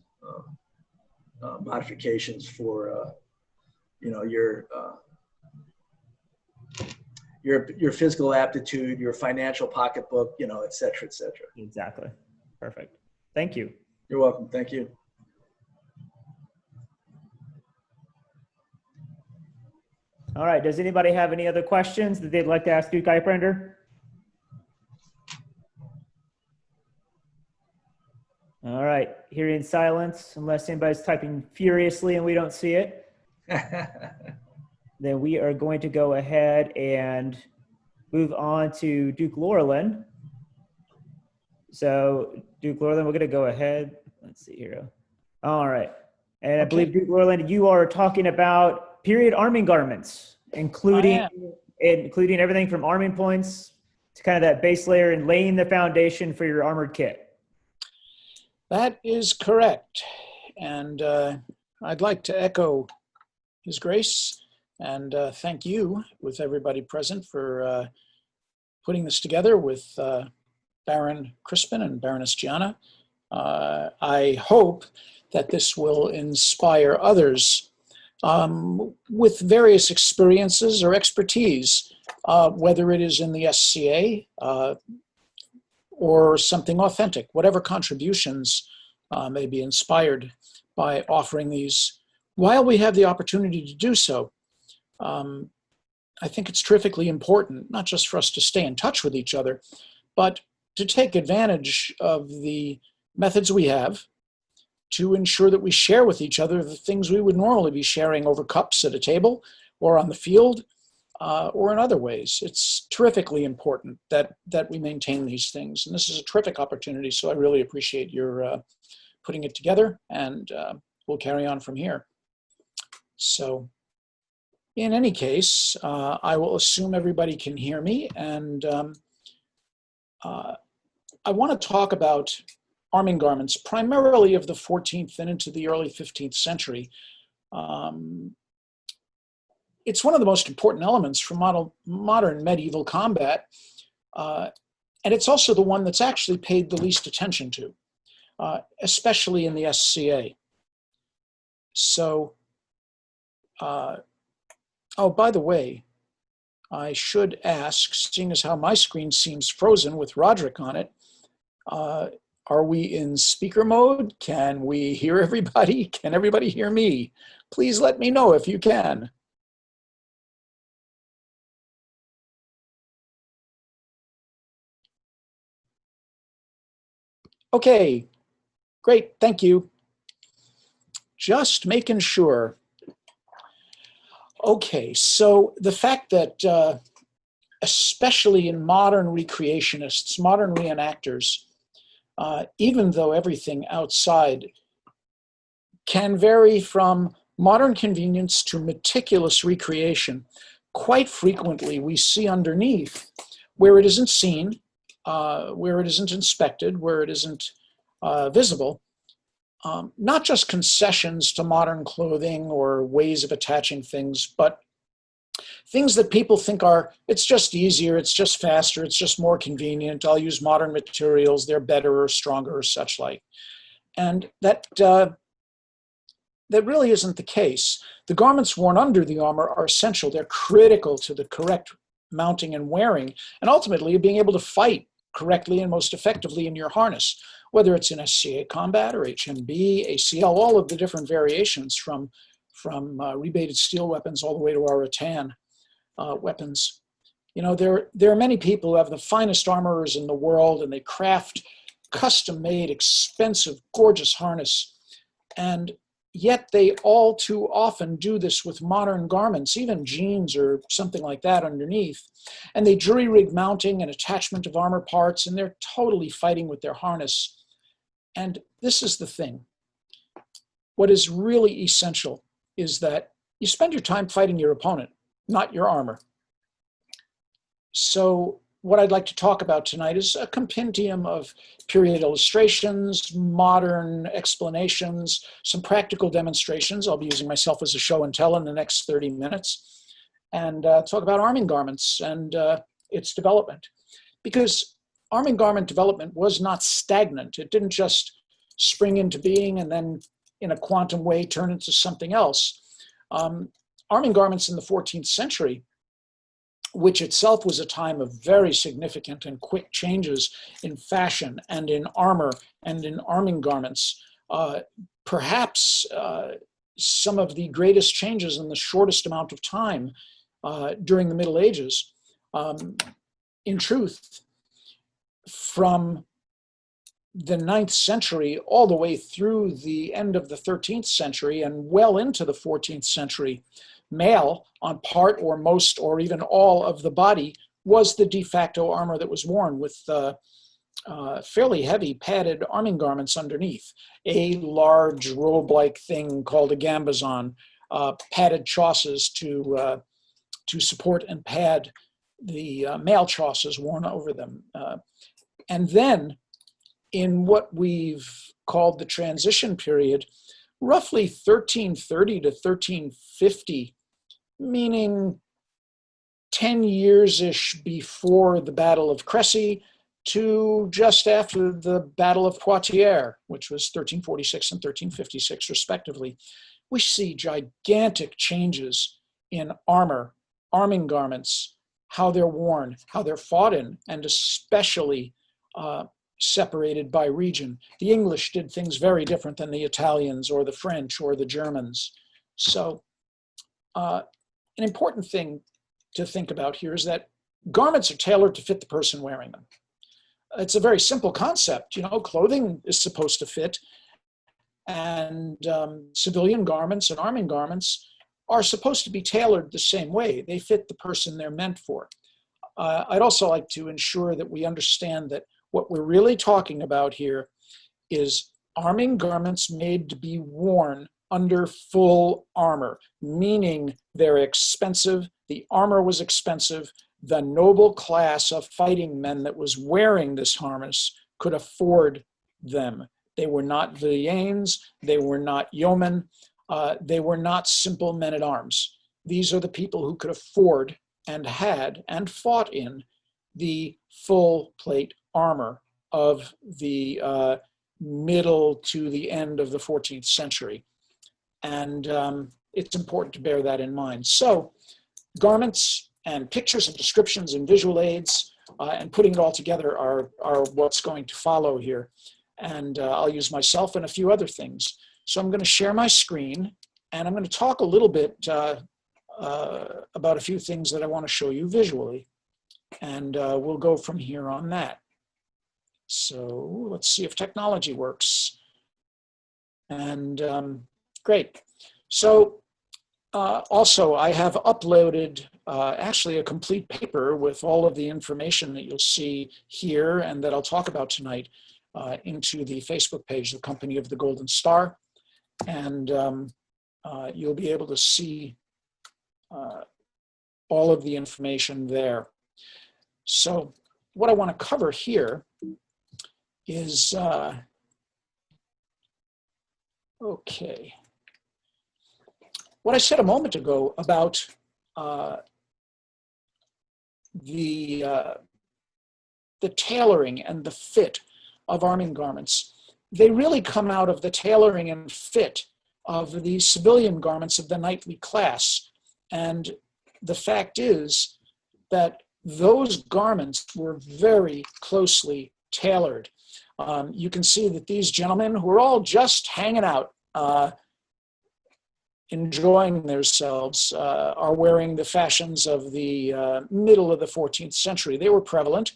modifications for you know, your physical aptitude, your financial pocketbook, you know, et cetera, et cetera. Exactly. Perfect. Thank you. You're welcome. Thank you. All right. Does anybody have any other questions that they'd like to ask Duke EikBrandr? All right. Hearing silence, unless anybody's typing furiously and we don't see it, then we are going to go ahead and move on to Duke Laurelen. So Duke Laurelen, we're going to go ahead. Let's see here. All right. And I believe, Duke Laurelen, you are talking about period arming garments, including everything from arming points to kind of that base layer and laying the foundation for your armored kit. That is correct. And I'd like to echo His Grace and thank you with everybody present for putting this together with Baron Crispin and Baroness Gianna. I hope that this will inspire others with various experiences or expertise, whether it is in the SCA or something authentic, whatever contributions may be inspired by offering these while we have the opportunity to do so. I think it's terrifically important, not just for us to stay in touch with each other, but to take advantage of the methods we have to ensure that we share with each other the things we would normally be sharing over cups at a table or on the field or in other ways. It's terrifically important that we maintain these things. And this is a terrific opportunity, so I really appreciate your putting it together, and we'll carry on from here. So in any case, I will assume everybody can hear me, and I want to talk about arming garments primarily of the 14th and into the early 15th century. It's one of the most important elements for modern medieval combat, and it's also the one that's actually paid the least attention to, especially in the SCA. So, oh, by the way, I should ask, seeing as how my screen seems frozen with Roderick on it, are we in speaker mode? Can we hear everybody? Can everybody hear me? Please let me know if you can. Okay, great, thank you. Just making sure. Okay, so the fact that especially in modern recreationists, modern reenactors, even though everything outside can vary from modern convenience to meticulous recreation, quite frequently we see underneath where it isn't seen, where it isn't inspected, where it isn't visible, not just concessions to modern clothing or ways of attaching things, but things that people think are, it's just easier, it's just faster, it's just more convenient, I'll use modern materials, they're better or stronger or such like. And that really isn't the case. The garments worn under the armor are essential. They're critical to the correct mounting and wearing, and ultimately being able to fight correctly and most effectively in your harness, whether it's in SCA combat or HMB, ACL, all of the different variations from rebated steel weapons all the way to our rattan weapons. You know, there are many people who have the finest armorers in the world, and they craft custom-made, expensive, gorgeous harness. And yet they all too often do this with modern garments, even jeans or something like that underneath. And they jury-rig mounting and attachment of armor parts, and they're totally fighting with their harness. And this is the thing. What is really essential is that you spend your time fighting your opponent, not your armor. So what I'd like to talk about tonight is a compendium of period illustrations, modern explanations, some practical demonstrations. I'll be using myself as a show and tell in the next 30 minutes, and talk about arming garments and its development. Because arming garment development was not stagnant. It didn't just spring into being and then in a quantum way turn into something else. Arming garments in the 14th century, which itself was a time of very significant and quick changes in fashion and in armor and in arming garments. Perhaps some of the greatest changes in the shortest amount of time during the Middle Ages. In truth, from the 9th century all the way through the end of the 13th century and well into the 14th century, mail on part or most or even all of the body was the de facto armor that was worn, with fairly heavy padded arming garments underneath. A large robe-like thing called a gambazon, padded chausses to support and pad the mail chausses worn over them. And then in what we've called the transition period, roughly 1330 to 1350, meaning 10 years-ish before the Battle of Crécy to just after the Battle of Poitiers, which was 1346 and 1356 respectively, we see gigantic changes in armor, arming garments, how they're worn, how they're fought in, and especially separated by region. The English did things very different than the Italians or the French or the Germans. So an important thing to think about here is that garments are tailored to fit the person wearing them. It's a very simple concept. You know, clothing is supposed to fit, and civilian garments and arming garments are supposed to be tailored the same way. They fit the person they're meant for. I'd also like to ensure that we understand that what we're really talking about here is arming garments made to be worn under full armor, meaning they're expensive, the armor was expensive, the noble class of fighting men that was wearing this harness could afford them. They were not villeins, they were not yeomen, they were not simple men-at-arms. These are the people who could afford and had and fought in the full plate armor of the middle to the end of the 14th century. And it's important to bear that in mind. So garments and pictures and descriptions and visual aids and putting it all together are what's going to follow here. And I'll use myself and a few other things. So I'm going to share my screen, and I'm going to talk a little bit about a few things that I want to show you visually. And we'll go from here on that. So let's see if technology works. And great. So also, I have uploaded actually a complete paper with all of the information that you'll see here and that I'll talk about tonight into the Facebook page, the Company of the Golden Star. And you'll be able to see all of the information there. So what I want to cover here is, okay. What I said a moment ago about the tailoring and the fit of arming garments, they really come out of the tailoring and fit of the civilian garments of the knightly class. And the fact is that those garments were very closely tailored. You can see that these gentlemen, who are all just hanging out, enjoying themselves, are wearing the fashions of the middle of the 14th century. They were prevalent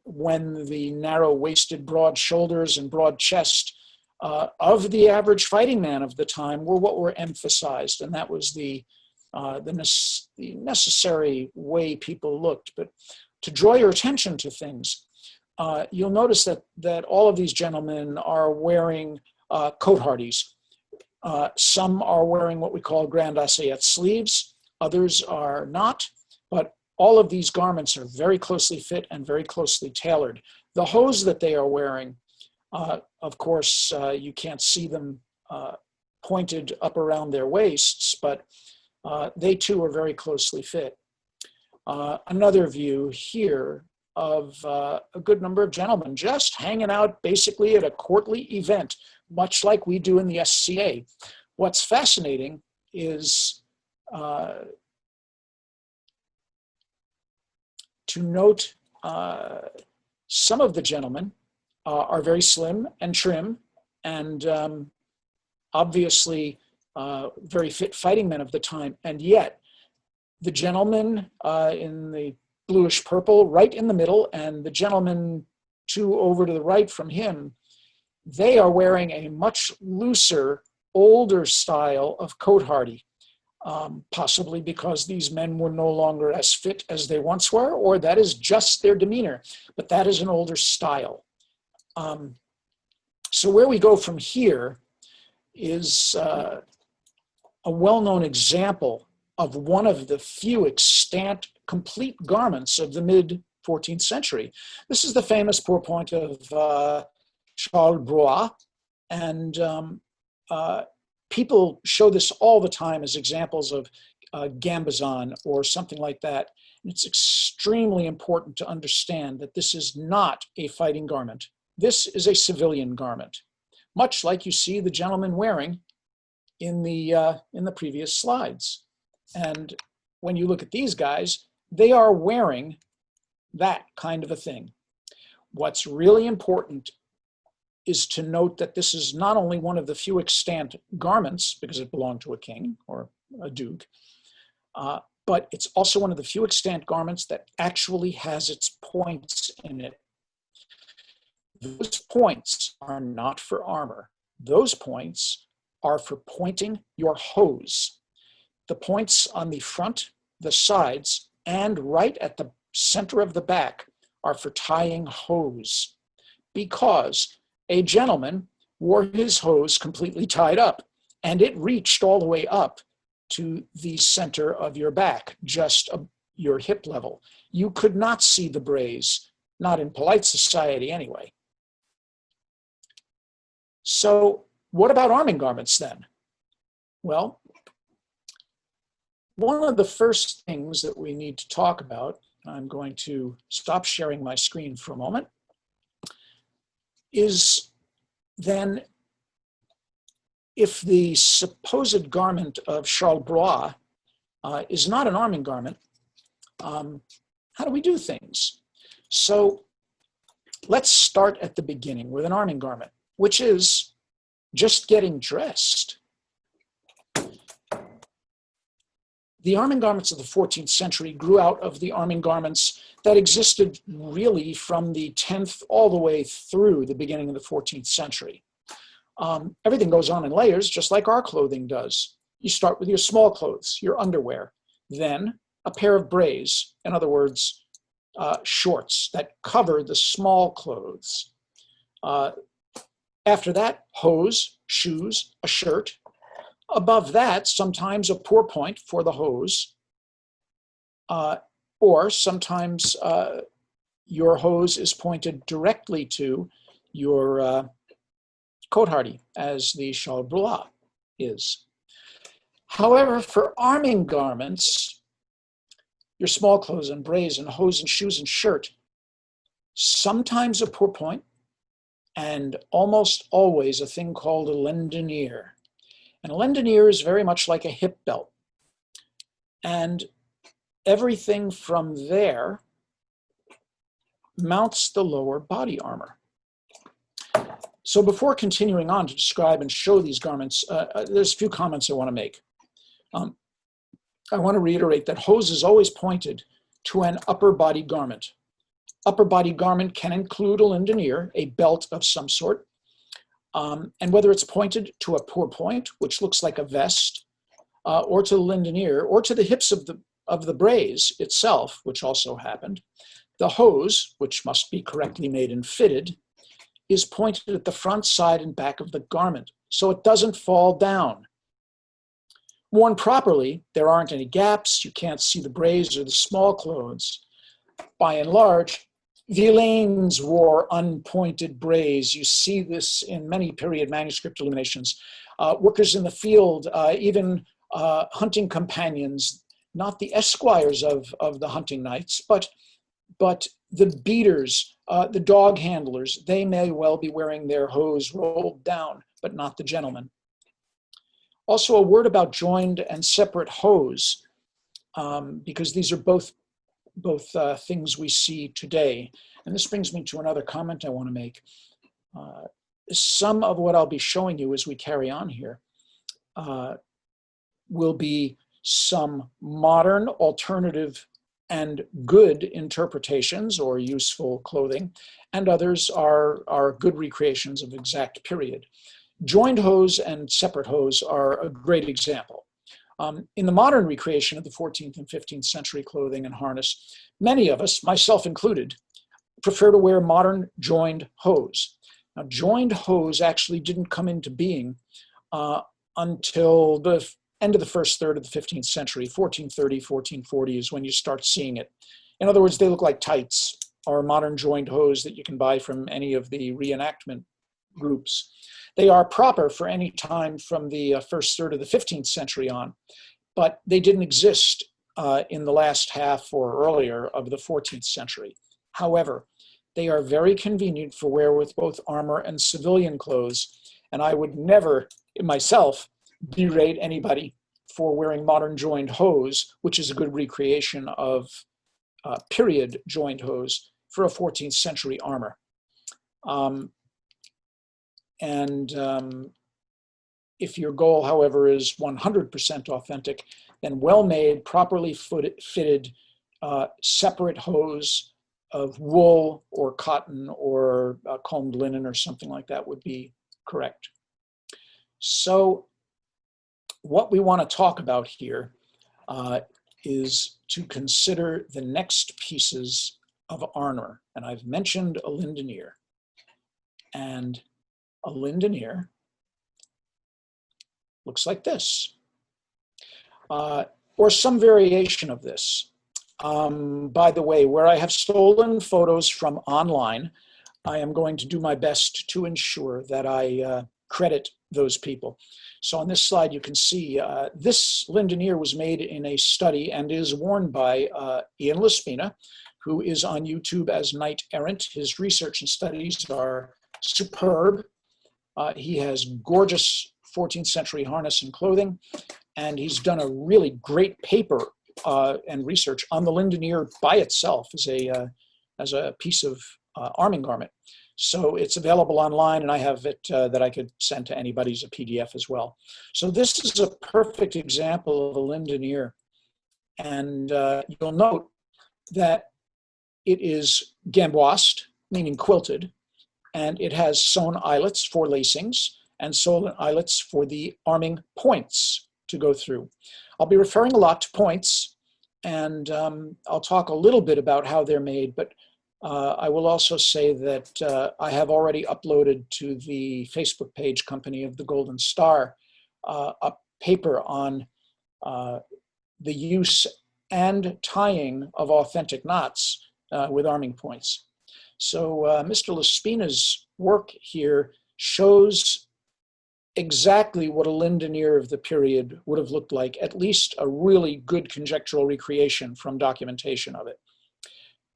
when the narrow-waisted, broad shoulders and broad chest of the average fighting man of the time were what were emphasized, and that was the necessary way people looked. But to draw your attention to things, you'll notice that all of these gentlemen are wearing coat hardies. Some are wearing what we call grand assiette sleeves, others are not, but all of these garments are very closely fit and very closely tailored. The hose that they are wearing, of course, you can't see them pointed up around their waists, but they too are very closely fit. Another view here of a good number of gentlemen just hanging out basically at a courtly event, much like we do in the SCA. What's fascinating is to note some of the gentlemen are very slim and trim and obviously very fit fighting men of the time. And yet the gentleman in the bluish purple right in the middle and the gentleman two over to the right from him, they are wearing a much looser, older style of coat hardie, possibly because these men were no longer as fit as they once were, or that is just their demeanor, but that is an older style. So where we go from here is a well-known example of one of the few extant complete garments of the mid-14th century. This is the famous pourpoint of Charles Brois, and people show this all the time as examples of gambazon or something like that. And it's extremely important to understand that this is not a fighting garment. This is a civilian garment, much like you see the gentleman wearing in the previous slides. And when you look at these guys, they are wearing that kind of a thing. What's really important is to note that this is not only one of the few extant garments, because it belonged to a king or a duke, but it's also one of the few extant garments that actually has its points in it. Those points are not for armor. Those points are for pointing your hose. The points on the front, the sides, and right at the center of the back are for tying hose, because a gentleman wore his hose completely tied up, and it reached all the way up to the center of your back, just your hip level. You could not see the braise, not in polite society anyway. So what about arming garments then? Well, one of the first things that we need to talk about, I'm going to stop sharing my screen for a moment, is then if the supposed garment of Charles Brois is not an arming garment, how do we do things? So let's start at the beginning with an arming garment, which is just getting dressed. the arming garments of the 14th century grew out of the arming garments that existed really from the 10th all the way through the beginning of the 14th century. Everything goes on in layers, just like our clothing does. You start with your small clothes, your underwear, then a pair of brays, in other words, shorts that cover the small clothes. After that, hose, shoes, a shirt. Above that, sometimes a pourpoint for the hose, or sometimes your hose is pointed directly to your cote-hardie, as the châle brûlé is. However, for arming garments, your small clothes and brays and hose and shoes and shirt, sometimes a pourpoint, and almost always a thing called a lendenier. And a lendenier is very much like a hip belt. And everything from there mounts the lower body armor. So before continuing on to describe and show these garments, there's a few comments I want to make. I want to reiterate that hose is always pointed to an upper body garment. Upper body garment can include a lendenier, a belt of some sort, and whether it's pointed to a pourpoint, which looks like a vest, or to the lendenier, or to the hips of the braise itself, which also happened, the hose, which must be correctly made and fitted, is pointed at the front, side, and back of the garment, so it doesn't fall down. Worn properly, there aren't any gaps, you can't see the braise or the small clothes. By and large, villeins wore unpointed braise. You see this in many period manuscript illuminations. Workers in the field, even hunting companions, not the esquires of the hunting knights, but the beaters, the dog handlers, they may well be wearing their hose rolled down, but not the gentleman. Also, a word about joined and separate hose, because these are both things we see today. And this brings me to another comment I want to make. Some of what I'll be showing you as we carry on here will be some modern, alternative, and good interpretations or useful clothing, and others are good recreations of exact period. Joined hose and separate hose are a great example. In the modern recreation of the 14th and 15th century clothing and harness, many of us, myself included, prefer to wear modern joined hose. Now, joined hose actually didn't come into being until the end of the first third of the 15th century. 1430, 1440 is when you start seeing it. In other words, they look like tights or modern joined hose that you can buy from any of the reenactment groups. They are proper for any time from the first third of the 15th century on, but they didn't exist in the last half or earlier of the 14th century. However, they are very convenient for wear with both armor and civilian clothes, and I would never, myself, berate anybody for wearing modern joined hose, which is a good recreation of period joined hose for a 14th century armor. If your goal, however, is 100% authentic, then well-made, properly fitted, separate hose of wool or cotton or combed linen or something like that would be correct. So what we want to talk about here is to consider the next pieces of armor. And I've mentioned a lendenier. And a lendenier looks like this, or some variation of this. By the way, where I have stolen photos from online, I am going to do my best to ensure that I credit those people. So on this slide, you can see this lendenier was made in a study and is worn by Ian Laspina, who is on YouTube as Knight Errant. His research and studies are superb. He has gorgeous 14th century harness and clothing, and he's done a really great paper and research on the lendenier by itself as a piece of arming garment. So it's available online, and I have it that I could send to anybody as a PDF as well. So this is a perfect example of a lendenier And you'll note that it is gamboised, meaning quilted, and it has sewn eyelets for lacings and sewn eyelets for the arming points to go through. I'll be referring a lot to points, and I'll talk a little bit about how they're made, but I will also say that I have already uploaded to the Facebook page company of the Golden Star a paper on the use and tying of authentic knots with arming points. So Mr. Laspina's work here shows exactly what a lindenier of the period would have looked like, at least a really good conjectural recreation from documentation of it.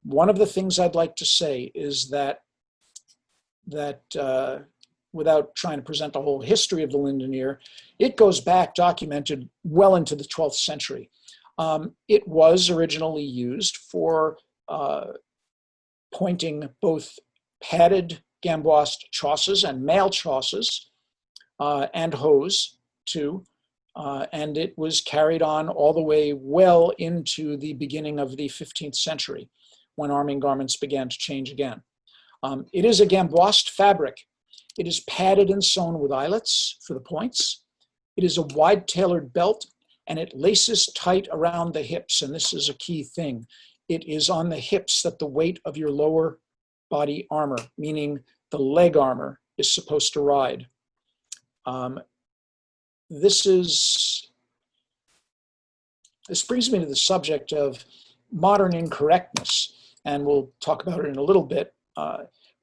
One of the things I'd like to say is that without trying to present the whole history of the lindenier, it goes back documented well into the 12th century. It was originally used for pointing both padded gamboised chausses and mail chausses and hose too. And it was carried on all the way well into the beginning of the 15th century when arming garments began to change again. It is a gamboised fabric. It is padded and sewn with eyelets for the points. It is a wide-tailored belt, and it laces tight around the hips, and this is a key thing. It is on the hips that the weight of your lower body armor, meaning the leg armor, is supposed to ride. This brings me to the subject of modern incorrectness, and we'll talk about it in a little bit.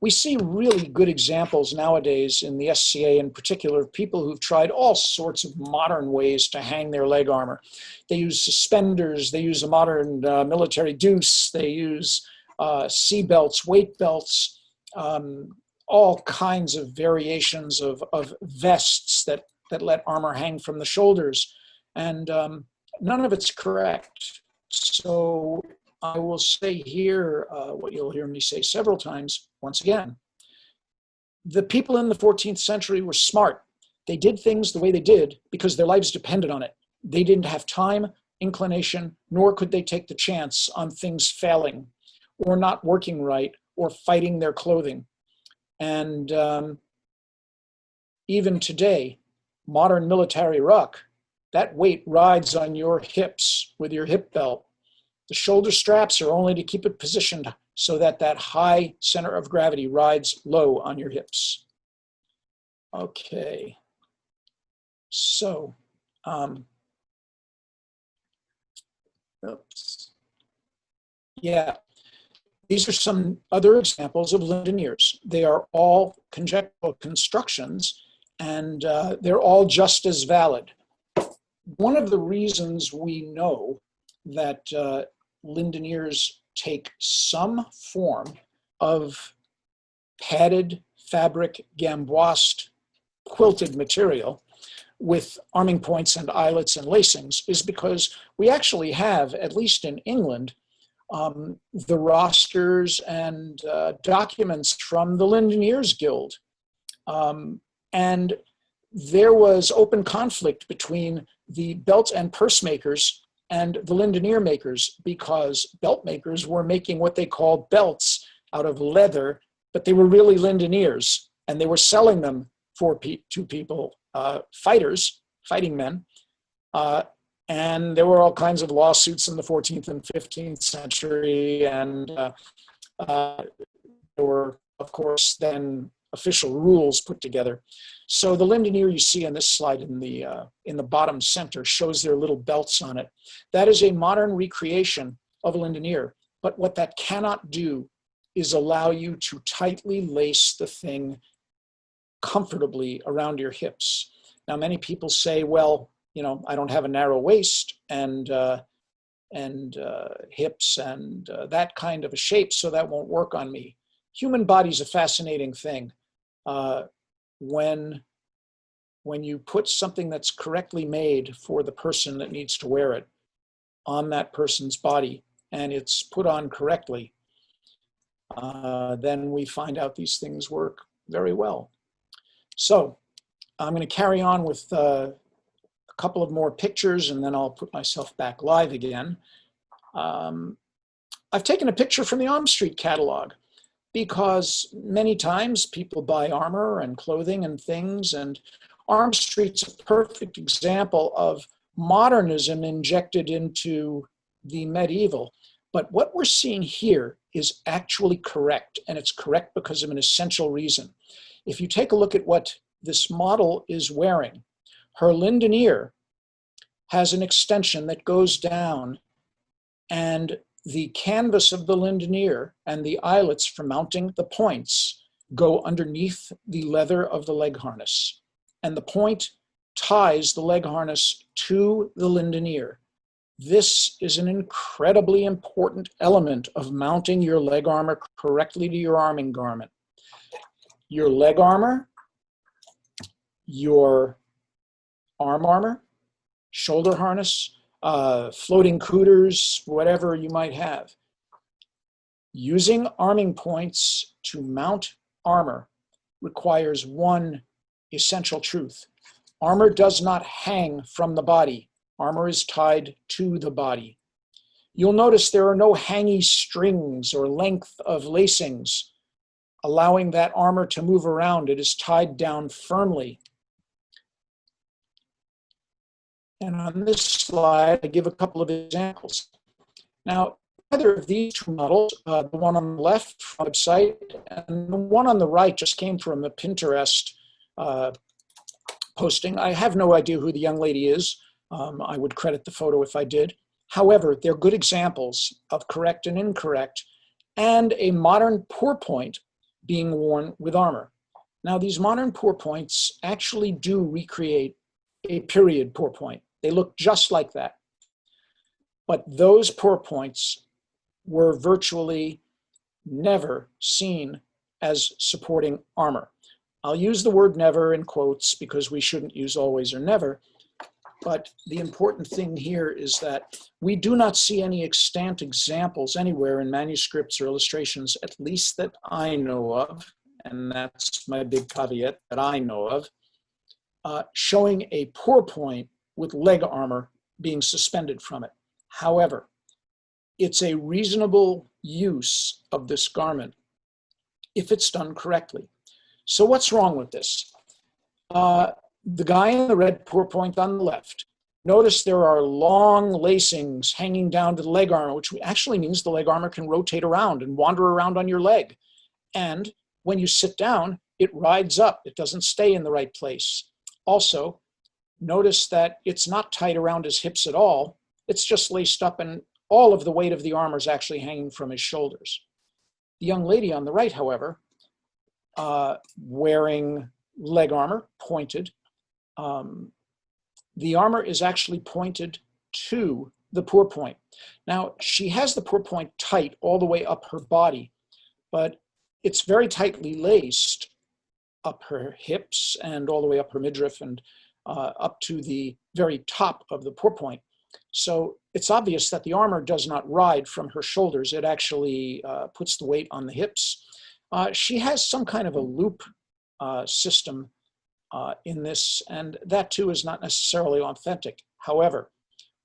We see really good examples nowadays in the SCA in particular of people who've tried all sorts of modern ways to hang their leg armor. They use suspenders, they use a modern military deuce, they use seat belts, weight belts, all kinds of variations of vests that let armor hang from the shoulders. And none of it's correct. So I will say here what you'll hear me say several times once again. The people in the 14th century were smart. They did things the way they did because their lives depended on it. They didn't have time, inclination, nor could they take the chance on things failing or not working right or fighting their clothing. And even today, modern military ruck, that weight rides on your hips with your hip belt. The shoulder straps are only to keep it positioned so that that high center of gravity rides low on your hips. Okay, so, yeah, these are some other examples of lindeniers. They are all conjectural constructions, and they're all just as valid. One of the reasons we know that lindeniers take some form of padded fabric gamboised quilted material with arming points and eyelets and lacings is because we actually have, at least in England, the rosters and documents from the Lindeniers Guild. And there was open conflict between the belt and purse makers and the lindenier makers, because belt makers were making what they called belts out of leather, but they were really lindeniers, and they were selling them to people, fighting men. And there were all kinds of lawsuits in the 14th and 15th century, and there were, of course, then official rules put together. So the lindenier you see on this slide in the bottom center shows their little belts on it. That is a modern recreation of a lindenier, but what that cannot do is allow you to tightly lace the thing comfortably around your hips. Now, many people say, well, you know, I don't have a narrow waist and hips and that kind of a shape, so that won't work on me. Human body's a fascinating thing. When you put something that's correctly made for the person that needs to wear it on that person's body, and it's put on correctly, then we find out these things work very well. So I'm going to carry on with a a couple of more pictures and then I'll put myself back live again. I've taken a picture from the Arm Street catalog because many times people buy armor and clothing and things, and Arm Street's a perfect example of modernism injected into the medieval. But what we're seeing here is actually correct, and it's correct because of an essential reason. If you take a look at what this model is wearing, her lindenier has an extension that goes down, and the canvas of the lindenier and the eyelets for mounting the points go underneath the leather of the leg harness. And the point ties the leg harness to the lindenier. This is an incredibly important element of mounting your leg armor correctly to your arming garment. Your leg armor, your arm armor, shoulder harness, floating cooters, whatever you might have. Using arming points to mount armor requires one essential truth. Armor does not hang from the body. Armor is tied to the body. You'll notice there are no hangy strings or length of lacings allowing that armor to move around. It is tied down firmly. And on this slide, I give a couple of examples. Now, either of these two models, the one on the left from the website and the one on the right just came from a Pinterest posting. I have no idea who the young lady is. I would credit the photo if I did. However, they're good examples of correct and incorrect and a modern pourpoint being worn with armor. Now, these modern pourpoints actually do recreate a period pourpoint. They look just like that. But those pourpoints were virtually never seen as supporting armor. I'll use the word never in quotes because we shouldn't use always or never. But the important thing here is that we do not see any extant examples anywhere in manuscripts or illustrations, at least that I know of, and that's my big caveat that I know of, showing a pourpoint with leg armor being suspended from it. However, it's a reasonable use of this garment if it's done correctly. So what's wrong with this? The guy in the red pourpoint on the left, notice there are long lacings hanging down to the leg armor, which actually means the leg armor can rotate around and wander around on your leg. And when you sit down, it rides up. It doesn't stay in the right place. Also, notice that it's not tight around his hips at all. It's just laced up, and all of the weight of the armor is actually hanging from his shoulders. The young lady on the right, however, wearing leg armor, pointed, the armor is actually pointed to the pourpoint. Now, she has the pourpoint tight all the way up her body, but it's very tightly laced up her hips and all the way up her midriff and up to the very top of the pourpoint. So it's obvious that the armor does not ride from her shoulders. It actually puts the weight on the hips. She has some kind of a loop system in this, and that too is not necessarily authentic. However,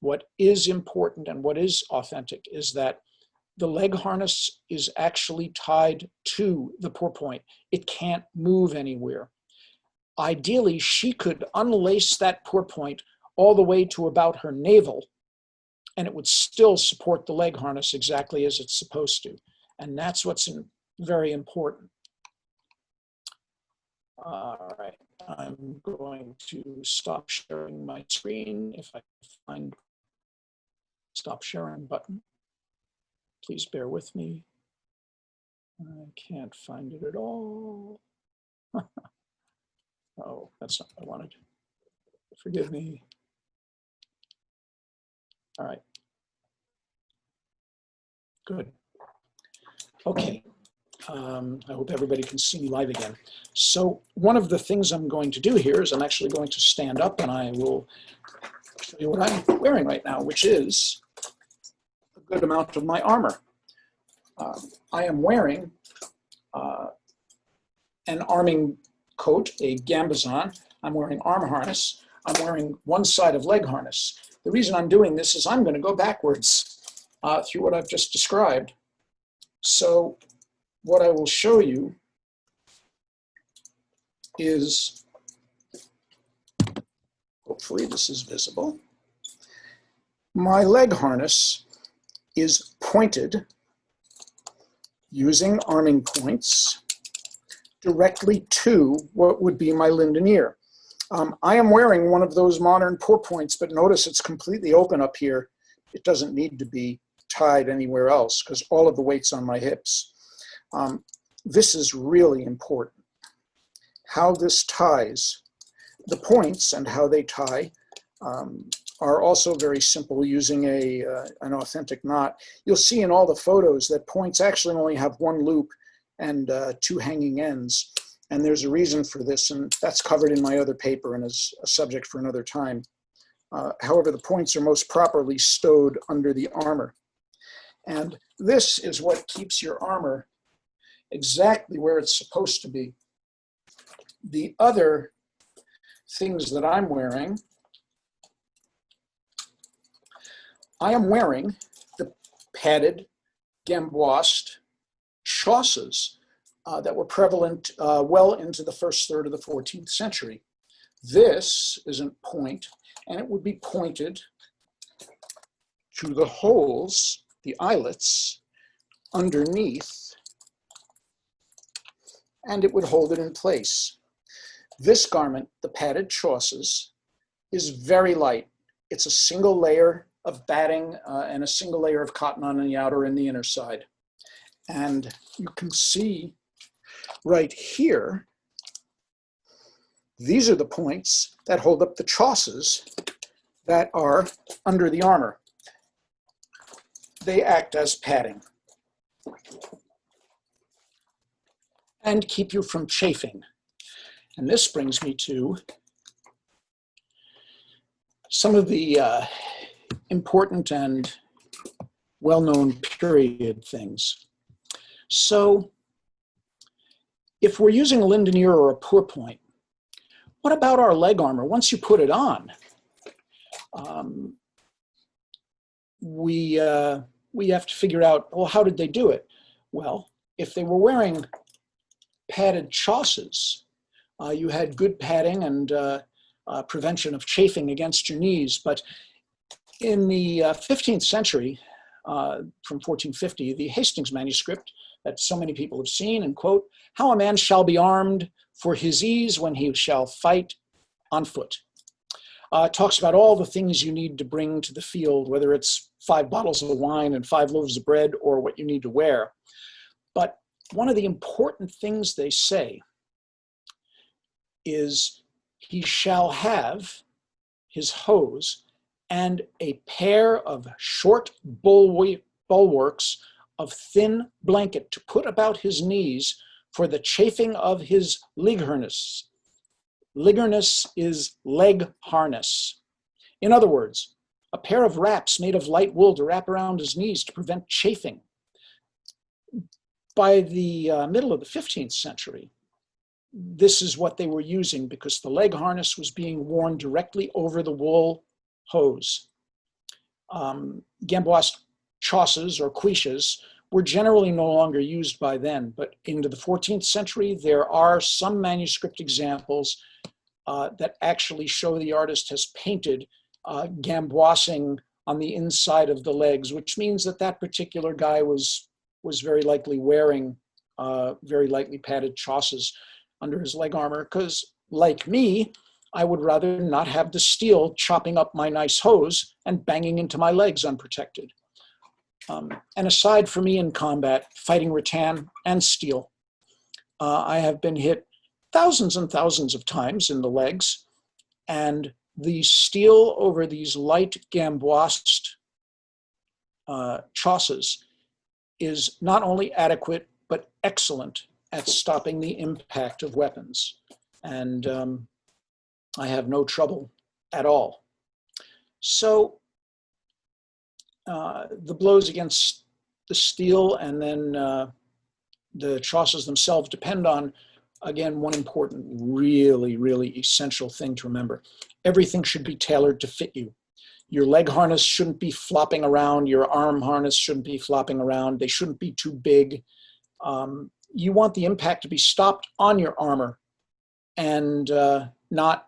what is important and what is authentic is that the leg harness is actually tied to the pourpoint. It can't move anywhere. Ideally, she could unlace that pourpoint all the way to about her navel, and it would still support the leg harness exactly as it's supposed to. And that's what's very important. All right, I'm going to stop sharing my screen if I find stop sharing button. Please bear with me. I can't find it at all. Oh, that's not what I wanted. Forgive me. All right. Good. Okay. I hope everybody can see me live again. So one of the things I'm going to do here is I'm actually going to stand up and I will show you what I'm wearing right now, which is a good amount of my armor. I am wearing an arming coat, a gambazon. I'm wearing arm harness. I'm wearing one side of leg harness. The reason I'm doing this is I'm going to go backwards through what I've just described. So what I will show you is, hopefully this is visible, my leg harness is pointed using arming points directly to what would be my Linden ear. I am wearing one of those modern pour points, but notice it's completely open up here. It doesn't need to be tied anywhere else because all of the weight's on my hips. This is really important. How this ties, the points and how they tie are also very simple using an authentic knot. You'll see in all the photos that points actually only have one loop and two hanging ends. And there's a reason for this, and that's covered in my other paper and is a subject for another time. However, the points are most properly stowed under the armor. And this is what keeps your armor exactly where it's supposed to be. The other things that I'm wearing, I am wearing the padded gamboised chausses that were prevalent well into the first third of the 14th century. This isn't point, and it would be pointed to the holes, the eyelets, underneath, and it would hold it in place. This garment, the padded chausses, is very light. It's a single layer of batting and a single layer of cotton on the outer and the inner side. And you can see right here, these are the points that hold up the chausses that are under the armor. They act as padding and keep you from chafing. And this brings me to some of the important and well-known period things. So if we're using a Linden ear or a pour point, what about our leg armor? Once you put it on, we have to figure out, well, how did they do it? Well, if they were wearing padded chausses, you had good padding and prevention of chafing against your knees. But in the 15th century, from 1450, the Hastings manuscript that so many people have seen, and quote, "How a man shall be armed for his ease when he shall fight on foot." Talks about all the things you need to bring to the field, whether it's 5 bottles of wine and 5 loaves of bread or what you need to wear. But one of the important things they say is he shall have his hose and a pair of short bulwarks of thin blanket to put about his knees for the chafing of his ligarnus. Ligarnus is leg harness. In other words, a pair of wraps made of light wool to wrap around his knees to prevent chafing. By the middle of the 15th century, this is what they were using because the leg harness was being worn directly over the wool hose. Gamboised chausses or cuisses were generally no longer used by then, but into the 14th century, there are some manuscript examples that actually show the artist has painted gamboissing on the inside of the legs, which means that that particular guy was very likely wearing very lightly padded chausses under his leg armor, because like me, I would rather not have the steel chopping up my nice hose and banging into my legs unprotected. And aside from me in combat, fighting rattan and steel, I have been hit thousands and thousands of times in the legs, and the steel over these light gamboised chausses is not only adequate, but excellent at stopping the impact of weapons. And I have no trouble at all. So the blows against the steel and then the chausses themselves depend on again, one important, really, really essential thing to remember. Everything should be tailored to fit you. Your leg harness shouldn't be flopping around. Your arm harness shouldn't be flopping around. They shouldn't be too big. You want the impact to be stopped on your armor and not,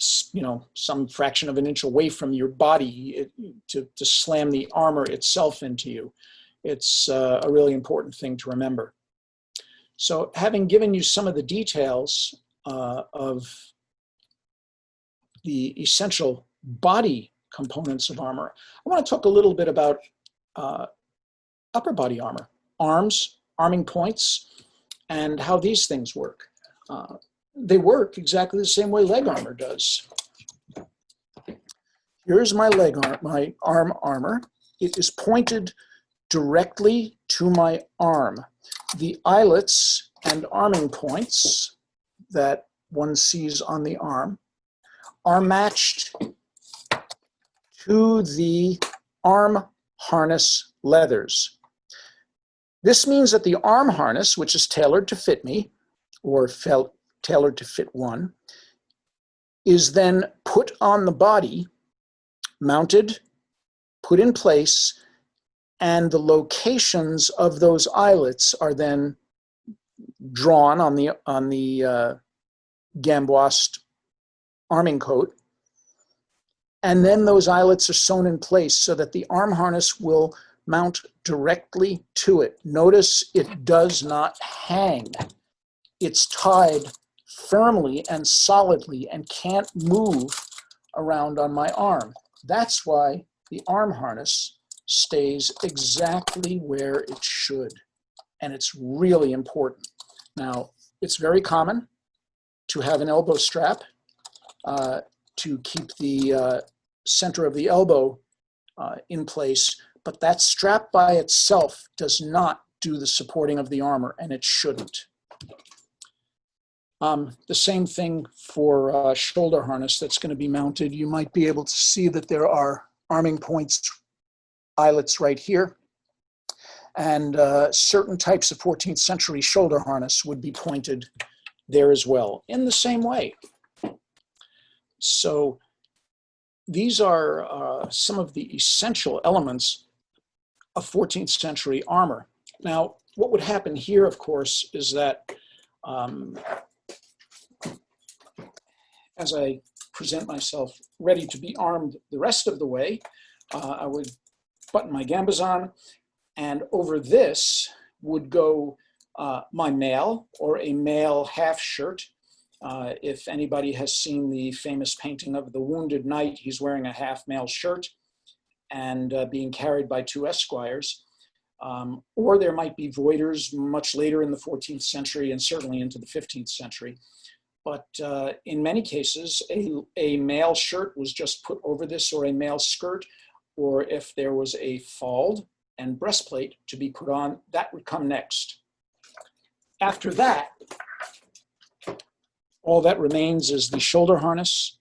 some fraction of an inch away from your body to slam the armor itself into you. It's a really important thing to remember. So having given you some of the details of the essential body components of armor, I want to talk a little bit about upper body armor, arms, arming points, and how these things work. They work exactly the same way leg armor does. Here's my my arm armor. It is pointed directly to my arm. The eyelets and arming points that one sees on the arm are matched to the arm harness leathers. This means that the arm harness, which is tailored to fit me, or tailored to fit one, is then put on the body, mounted, put in place, and the locations of those eyelets are then drawn on the gamboised arming coat. And then those eyelets are sewn in place so that the arm harness will mount directly to it. Notice it does not hang. It's tied firmly and solidly and can't move around on my arm. That's why the arm harness stays exactly where it should. And it's really important. Now, it's very common to have an elbow strap to keep the center of the elbow in place, but that strap by itself does not do the supporting of the armor, and it shouldn't. The same thing for shoulder harness that's going to be mounted. You might be able to see that there are arming points, eyelets right here, and certain types of 14th century shoulder harness would be pointed there as well, in the same way. So these are some of the essential elements of 14th century armor. Now, what would happen here, of course, is that as I present myself ready to be armed the rest of the way, I would button my gambesson, and over this would go my mail, or a mail half shirt. If anybody has seen the famous painting of the Wounded Knight, he's wearing a half mail shirt and being carried by two esquires. Or there might be voiders much later in the 14th century and certainly into the 15th century. But in many cases, a mail shirt was just put over this, or a mail skirt, or if there was a falde and breastplate to be put on, that would come next. After that, all that remains is the shoulder harness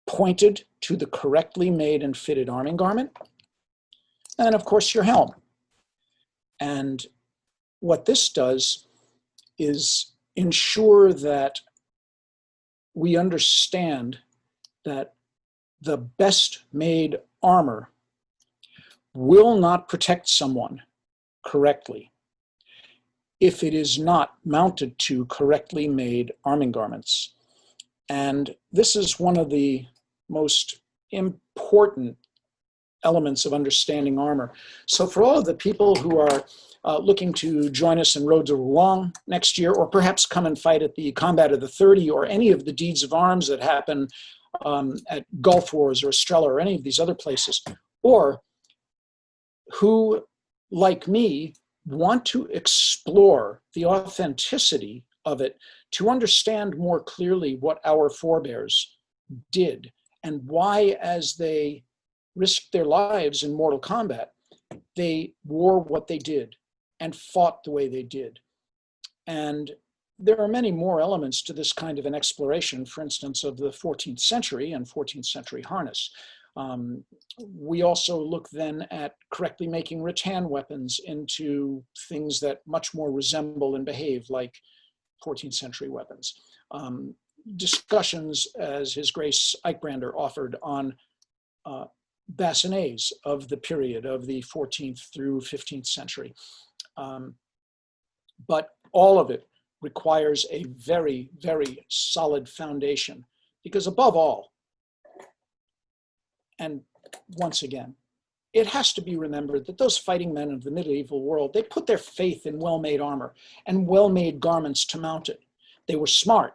pointed to the correctly made and fitted arming garment, and of course your helm. And what this does is ensure that we understand that the best made armor will not protect someone correctly if it is not mounted to correctly made arming garments. And this is one of the most important elements of understanding armor. So for all of the people who are looking to join us in Road to Rouen next year, or perhaps come and fight at the Combat of the 30 or any of the deeds of arms that happen at Gulf Wars or Estrella or any of these other places, or who, like me, want to explore the authenticity of it to understand more clearly what our forebears did and why, as they risked their lives in mortal combat, they wore what they did and fought the way they did. And there are many more elements to this kind of an exploration, for instance, of the 14th century and 14th century harness. We also look then at correctly making rattan weapons into things that much more resemble and behave like 14th century weapons. Discussions, as His Grace EikBrandr offered, on bassinets of the period of the 14th through 15th century. But all of it requires a very, very solid foundation, because above all, and once again, it has to be remembered that those fighting men of the medieval world, they put their faith in well-made armor and well-made garments to mount it. They were smart.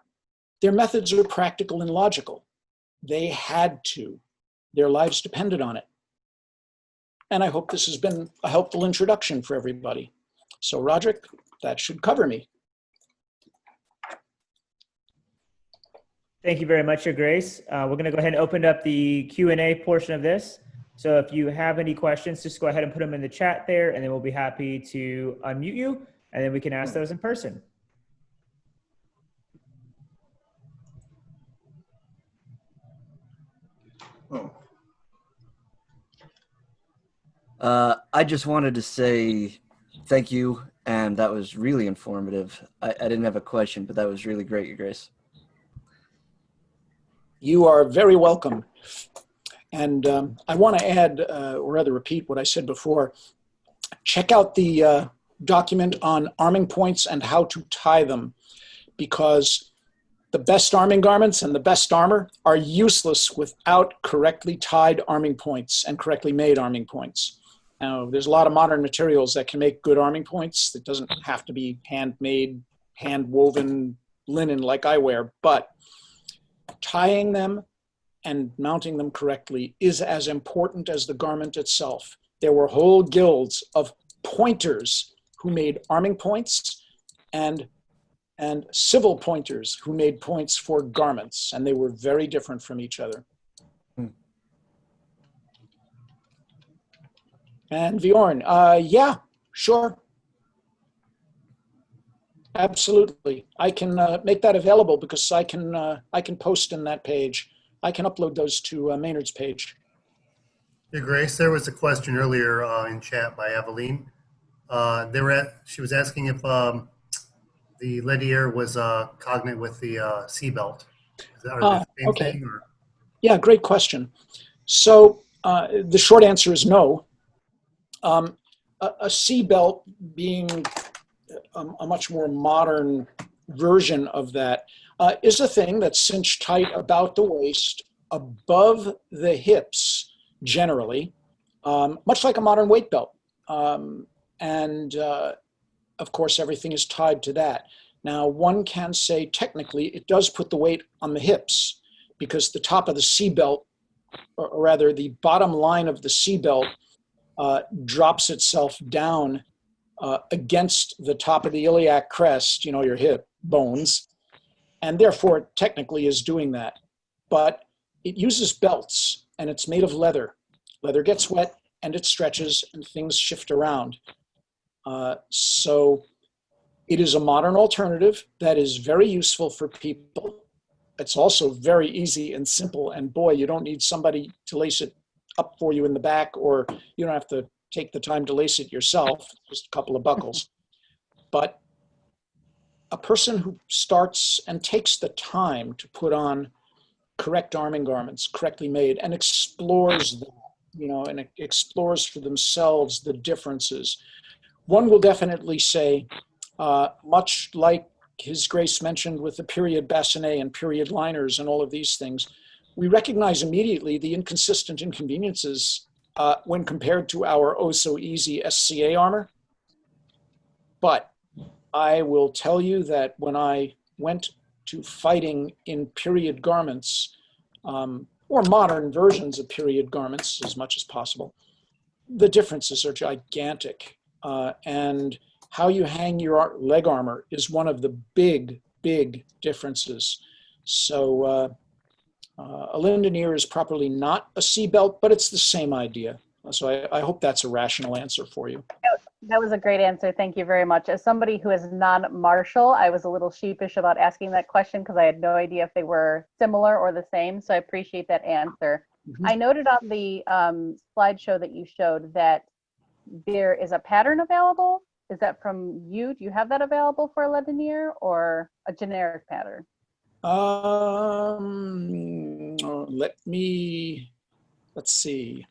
Their methods were practical and logical. They had to. Their lives depended on it. And I hope this has been a helpful introduction for everybody. So Roderick, that should cover me. Thank you very much, Your Grace. We're going to go ahead and open up the Q&A portion of this. So if you have any questions, just go ahead and put them in the chat there, and then we'll be happy to unmute you, and then we can ask those in person. I just wanted to say thank you, and that was really informative. I didn't have a question, but that was really great, Your Grace. You are very welcome. And I want to add, or rather repeat what I said before. Check out the document on arming points and how to tie them, because the best arming garments and the best armor are useless without correctly tied arming points and correctly made arming points. Now, there's a lot of modern materials that can make good arming points. It doesn't have to be handmade, hand-woven linen like I wear, but tying them and mounting them correctly is as important as the garment itself. There were whole guilds of pointers who made arming points and civil pointers who made points for garments, and they were very different from each other. And Bjorn, yeah, sure. Absolutely. I can make that available, because I can post in that page. I can upload those to Maynard's page. Your Grace, there was a question earlier in chat by Aveline. She was asking if the Ledier was cognate with the seatbelt. Are they the same okay. thing? Or? Yeah, great question. So the short answer is no. A seatbelt being a much more modern version of that is a thing that's cinched tight about the waist, above the hips, generally, much like a modern weight belt. And of course, everything is tied to that. Now, one can say technically it does put the weight on the hips, because the top of the seatbelt, or rather the bottom line of the seatbelt, drops itself down against the top of the iliac crest, you know, your hip bones, and therefore it technically is doing that. But it uses belts, and it's made of leather. Leather gets wet and it stretches and things shift around. So it is a modern alternative that is very useful for people. It's also very easy and simple, and boy, you don't need somebody to lace it up for you in the back, or you don't have to take the time to lace it yourself, just a couple of buckles. But a person who starts and takes the time to put on correct arming garments, correctly made, and explores them, you know, and explores for themselves the differences, one will definitely say, much like His Grace mentioned with the period bassinet and period liners and all of these things, we recognize immediately the inconsistent inconveniences when compared to our oh-so-easy SCA armor. But I will tell you that when I went to fighting in period garments, or modern versions of period garments as much as possible, the differences are gigantic. And how you hang your leg armor is one of the big, big differences. So a lindenier is properly not a seatbelt, but it's the same idea. So I hope that's a rational answer for you. That was a great answer. Thank you very much. As somebody who is non-martial, I was a little sheepish about asking that question because I had no idea if they were similar or the same. So I appreciate that answer. I noted on the slideshow that you showed that there is a pattern available. Is that from you? Do you have that available for a Lendinier or a generic pattern? Let's see.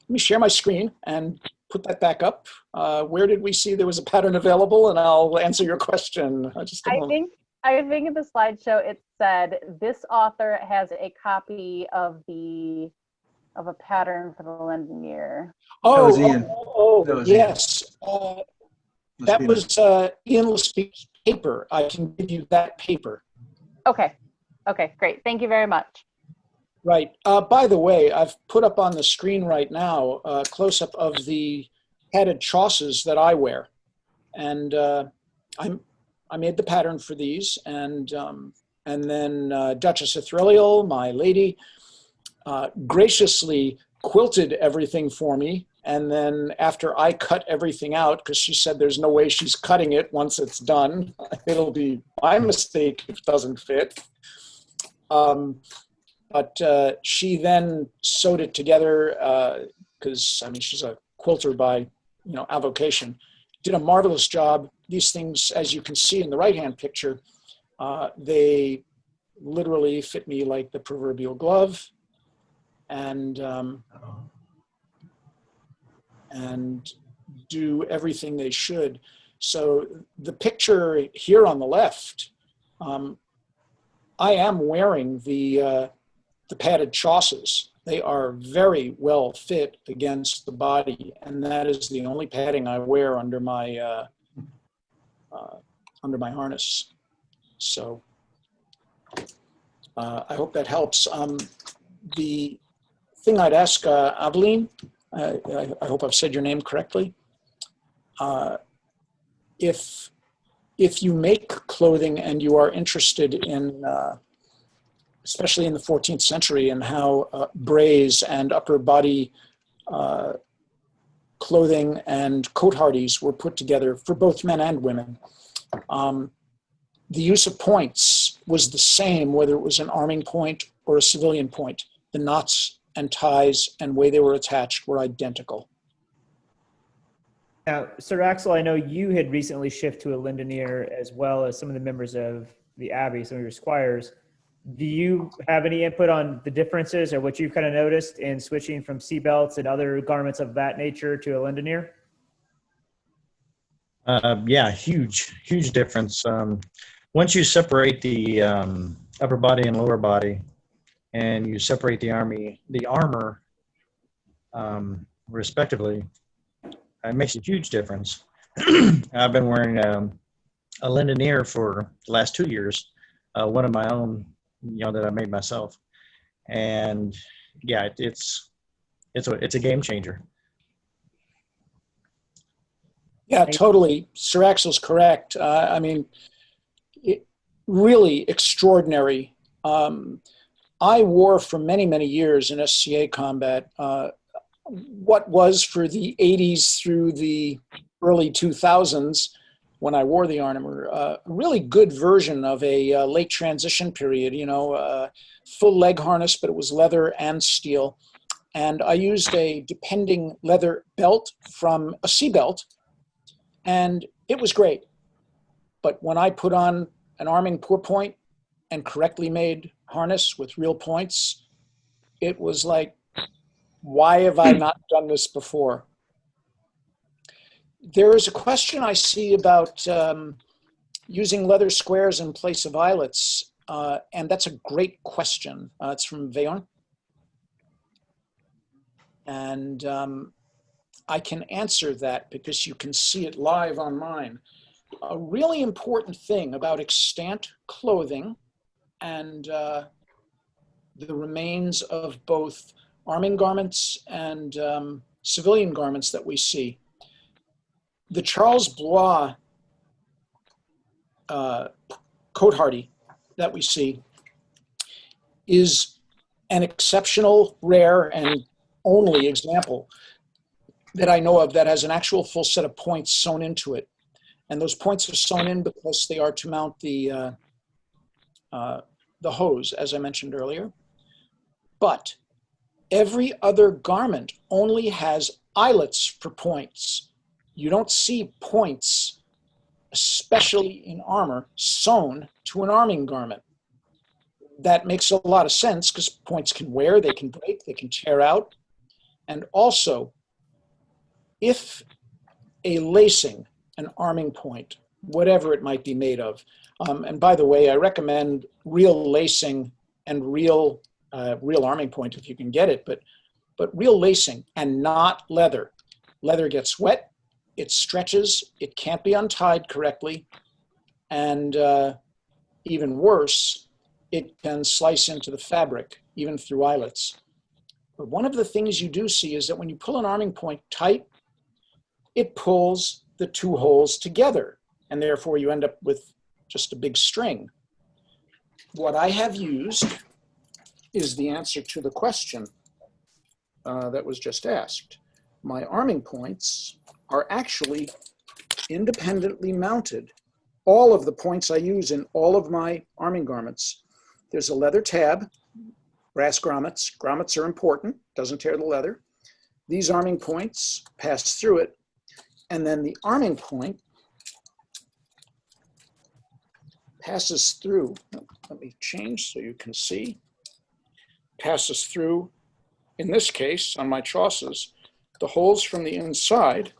Let me share my screen and put that back up. Where did we see there was a pattern available? And I'll answer your question. Just a moment. I think in the slideshow it said this author has a copy of a pattern for the Lendinier. That was Ian. That was Ian. Yes. That was Ian Lespie's paper. I can give you that paper. Okay. Okay, great. Thank you very much. Right. By the way, I've put up on the screen right now a close-up of the padded chausses that I wear. And I made the pattern for these. And then Duchess Ithrillial, my lady, graciously quilted everything for me. And then after I cut everything out, because she said there's no way she's cutting it once it's done, it'll be my mistake if it doesn't fit. But she then sewed it together because, I mean, she's a quilter by, avocation. Did a marvelous job. These things, as you can see in the right-hand picture, they literally fit me like the proverbial glove. And do everything they should. So the picture here on the left, I am wearing the padded chausses. They are very well fit against the body, and that is the only padding I wear under my harness. So I hope that helps. The thing I'd ask Aveline, I hope I've said your name correctly. If you make clothing and you are interested in, especially in the 14th century, and how brays and upper body clothing and cotehardies were put together for both men and women, the use of points was the same whether it was an arming point or a civilian point. The knots and ties and way they were attached were identical. Now, Sir Axel, I know you had recently shifted to a Lendinier as well as some of the members of the Abbey, some of your squires. Do you have any input on the differences or what you've kind of noticed in switching from sea belts and other garments of that nature to a Lendinier? Yeah, huge difference. Once you separate the upper body and lower body, and you separate the armor, respectively, it makes a huge difference. I've been wearing a Lendinier for the last 2 years, one of my own, that I made myself, and yeah, it's a game changer. Yeah, totally. Sir Axel's correct. I mean, really extraordinary. I wore for many, many years in SCA combat what was for the 80s through the early 2000s when I wore the armor, a really good version of a late transition period, full leg harness, but it was leather and steel. And I used a depending leather belt from a sea belt, and it was great. But when I put on an arming pourpoint and correctly made harness with real points, it was like, why have I not done this before? There is a question I see about using leather squares in place of eyelets, and that's a great question. It's from Veon. And I can answer that because you can see it live on mine. A really important thing about extant clothing and the remains of both arming garments and civilian garments that we see. The Charles Blois cotehardy that we see is an exceptional, rare, and only example that I know of that has an actual full set of points sewn into it. And those points are sewn in because they are to mount the hose, as I mentioned earlier. But every other garment only has eyelets for points. you don't see points, especially in armor, sewn to an arming garment. That makes a lot of sense because points can wear, they can break, they can tear out. And also, if a lacing, an arming point, whatever it might be made of, and by the way, I recommend real lacing and real arming point if you can get it, but real lacing and not leather. Leather gets wet, it stretches, it can't be untied correctly, and even worse, it can slice into the fabric, even through eyelets. But one of the things you do see is that when you pull an arming point tight, it pulls the two holes together, and therefore you end up with just a big string. What I have used is the answer to the question that was just asked. My arming points are actually independently mounted. All of the points I use in all of my arming garments. There's a leather tab, brass grommets. Grommets are important, doesn't tear the leather. These arming points pass through it, and then the arming point passes through, let me change so you can see, passes through, in this case, on my chausses, the holes from the inside,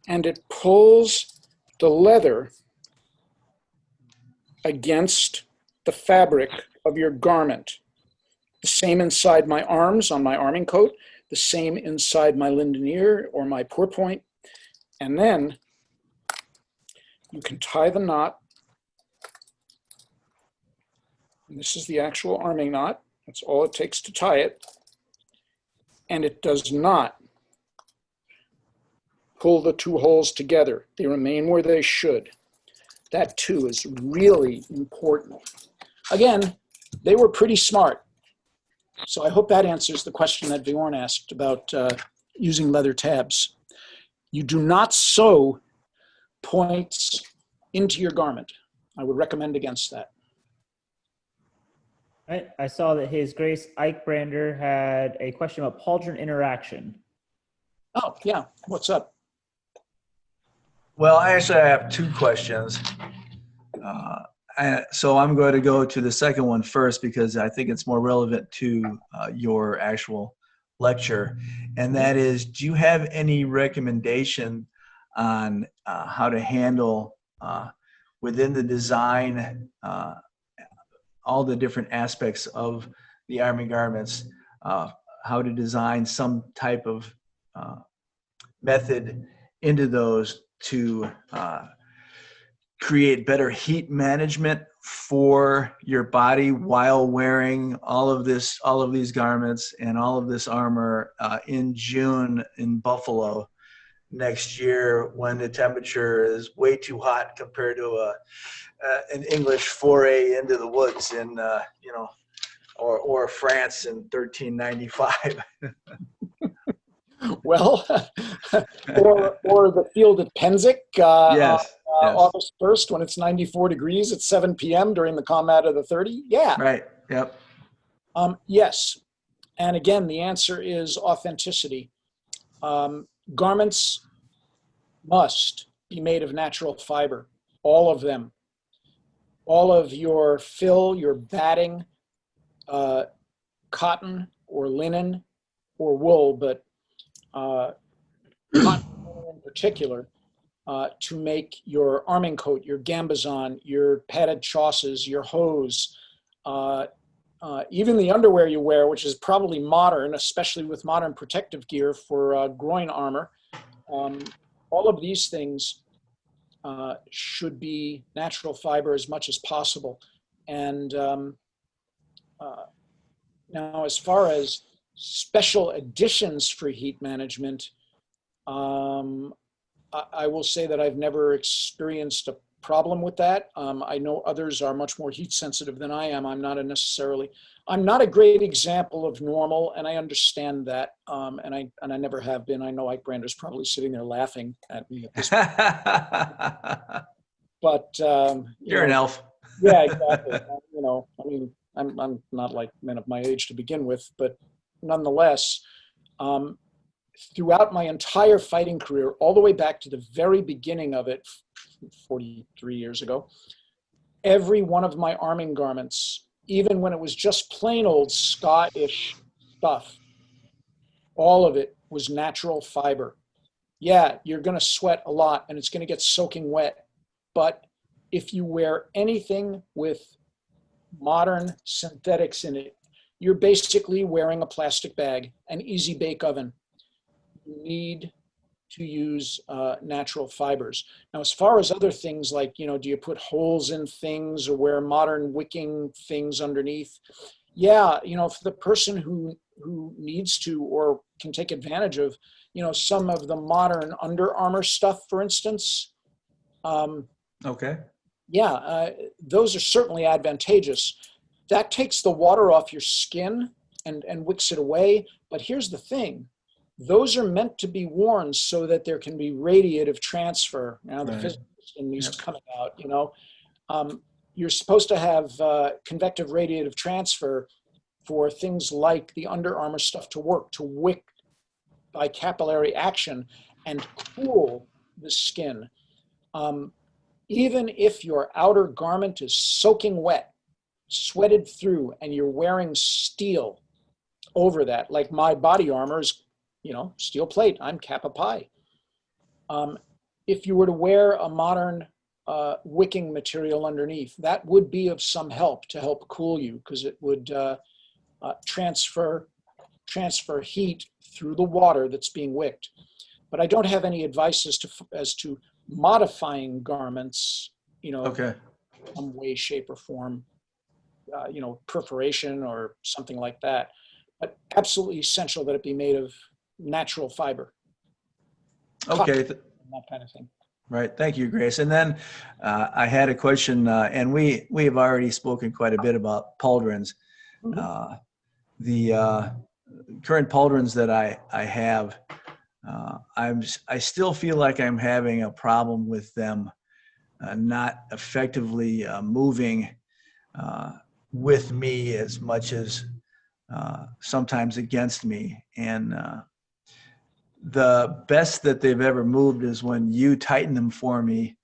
and it pulls the leather against the fabric of your garment. The same inside my arms on my arming coat, the same inside my lindenier or my pourpoint. And then you can tie the knot. And this is the actual arming knot. That's all it takes to tie it. And it does not pull the two holes together. They remain where they should. That too is really important. Again, they were pretty smart. So I hope that answers the question that Bjorn asked about using leather tabs. You do not sew points into your garment. I would recommend against that. Right. I saw that His Grace EikBrandr had a question about pauldron interaction. Oh, yeah. What's up? Well, actually, I have two questions. So I'm going to go to the second one first because I think it's more relevant to your actual lecture. And that is, do you have any recommendation on how to handle within the design all the different aspects of the army garments, how to design some type of method into those to create better heat management for your body while wearing all of these garments and all of this armor in June in Buffalo next year when the temperature is way too hot compared to an English foray into the woods in or France in 1395. Well, or the field at Penzik Yes. August 1st when it's 94 degrees at 7 p.m. during the combat of the 30. Yeah. Right. Yep. Yes. And again, the answer is authenticity. Garments must be made of natural fiber, all of them. All of your fill, your batting, cotton or linen or wool, but cotton in particular, to make your arming coat, your gambazon, your padded chausses, your hose, even the underwear you wear, which is probably modern, especially with modern protective gear for groin armor. All of these things should be natural fiber as much as possible. And now, as far as special additions for heat management, I will say that I've never experienced a problem with that. I know others are much more heat sensitive than I am. I'm not a great example of normal, and I understand that. And I never have been. I know EikBrandr's probably sitting there laughing at me at this point. But You're an elf. Yeah, exactly. I'm not like men of my age to begin with, but nonetheless, throughout my entire fighting career, all the way back to the very beginning of it, 43 years ago, every one of my arming garments, even when it was just plain old Scottish stuff, all of it was natural fiber. Yeah, you're going to sweat a lot and it's going to get soaking wet. But if you wear anything with modern synthetics in it, you're basically wearing a plastic bag, an easy bake oven. You need to use natural fibers. Now, as far as other things like, do you put holes in things or wear modern wicking things underneath? Yeah, for the person who needs to or can take advantage of, some of the modern Under Armour stuff, for instance. Okay. Yeah, those are certainly advantageous. That takes the water off your skin and wicks it away. But here's the thing. Those are meant to be worn so that there can be radiative transfer. Now, the physicist in me's coming out, you're supposed to have convective radiative transfer for things like the Under Armour stuff to work, to wick by capillary action and cool the skin. Even if your outer garment is soaking wet, sweated through, and you're wearing steel over that, like my body armor is, steel plate, I'm Kappa Pi. If you were to wear a modern wicking material underneath, that would be of some help to help cool you, because it would transfer heat through the water that's being wicked. But I don't have any advice as to modifying garments, Okay. some way, shape, or form, perforation or something like that. But absolutely essential that it be made of natural fiber. Okay. Cotton, that kind of thing. Right. Thank you, Grace. And then I had a question, and we have already spoken quite a bit about pauldrons. Mm-hmm. The current pauldrons that I have, I still feel like I'm having a problem with them not effectively moving with me as much as sometimes against me. And the best that they've ever moved is when you tighten them for me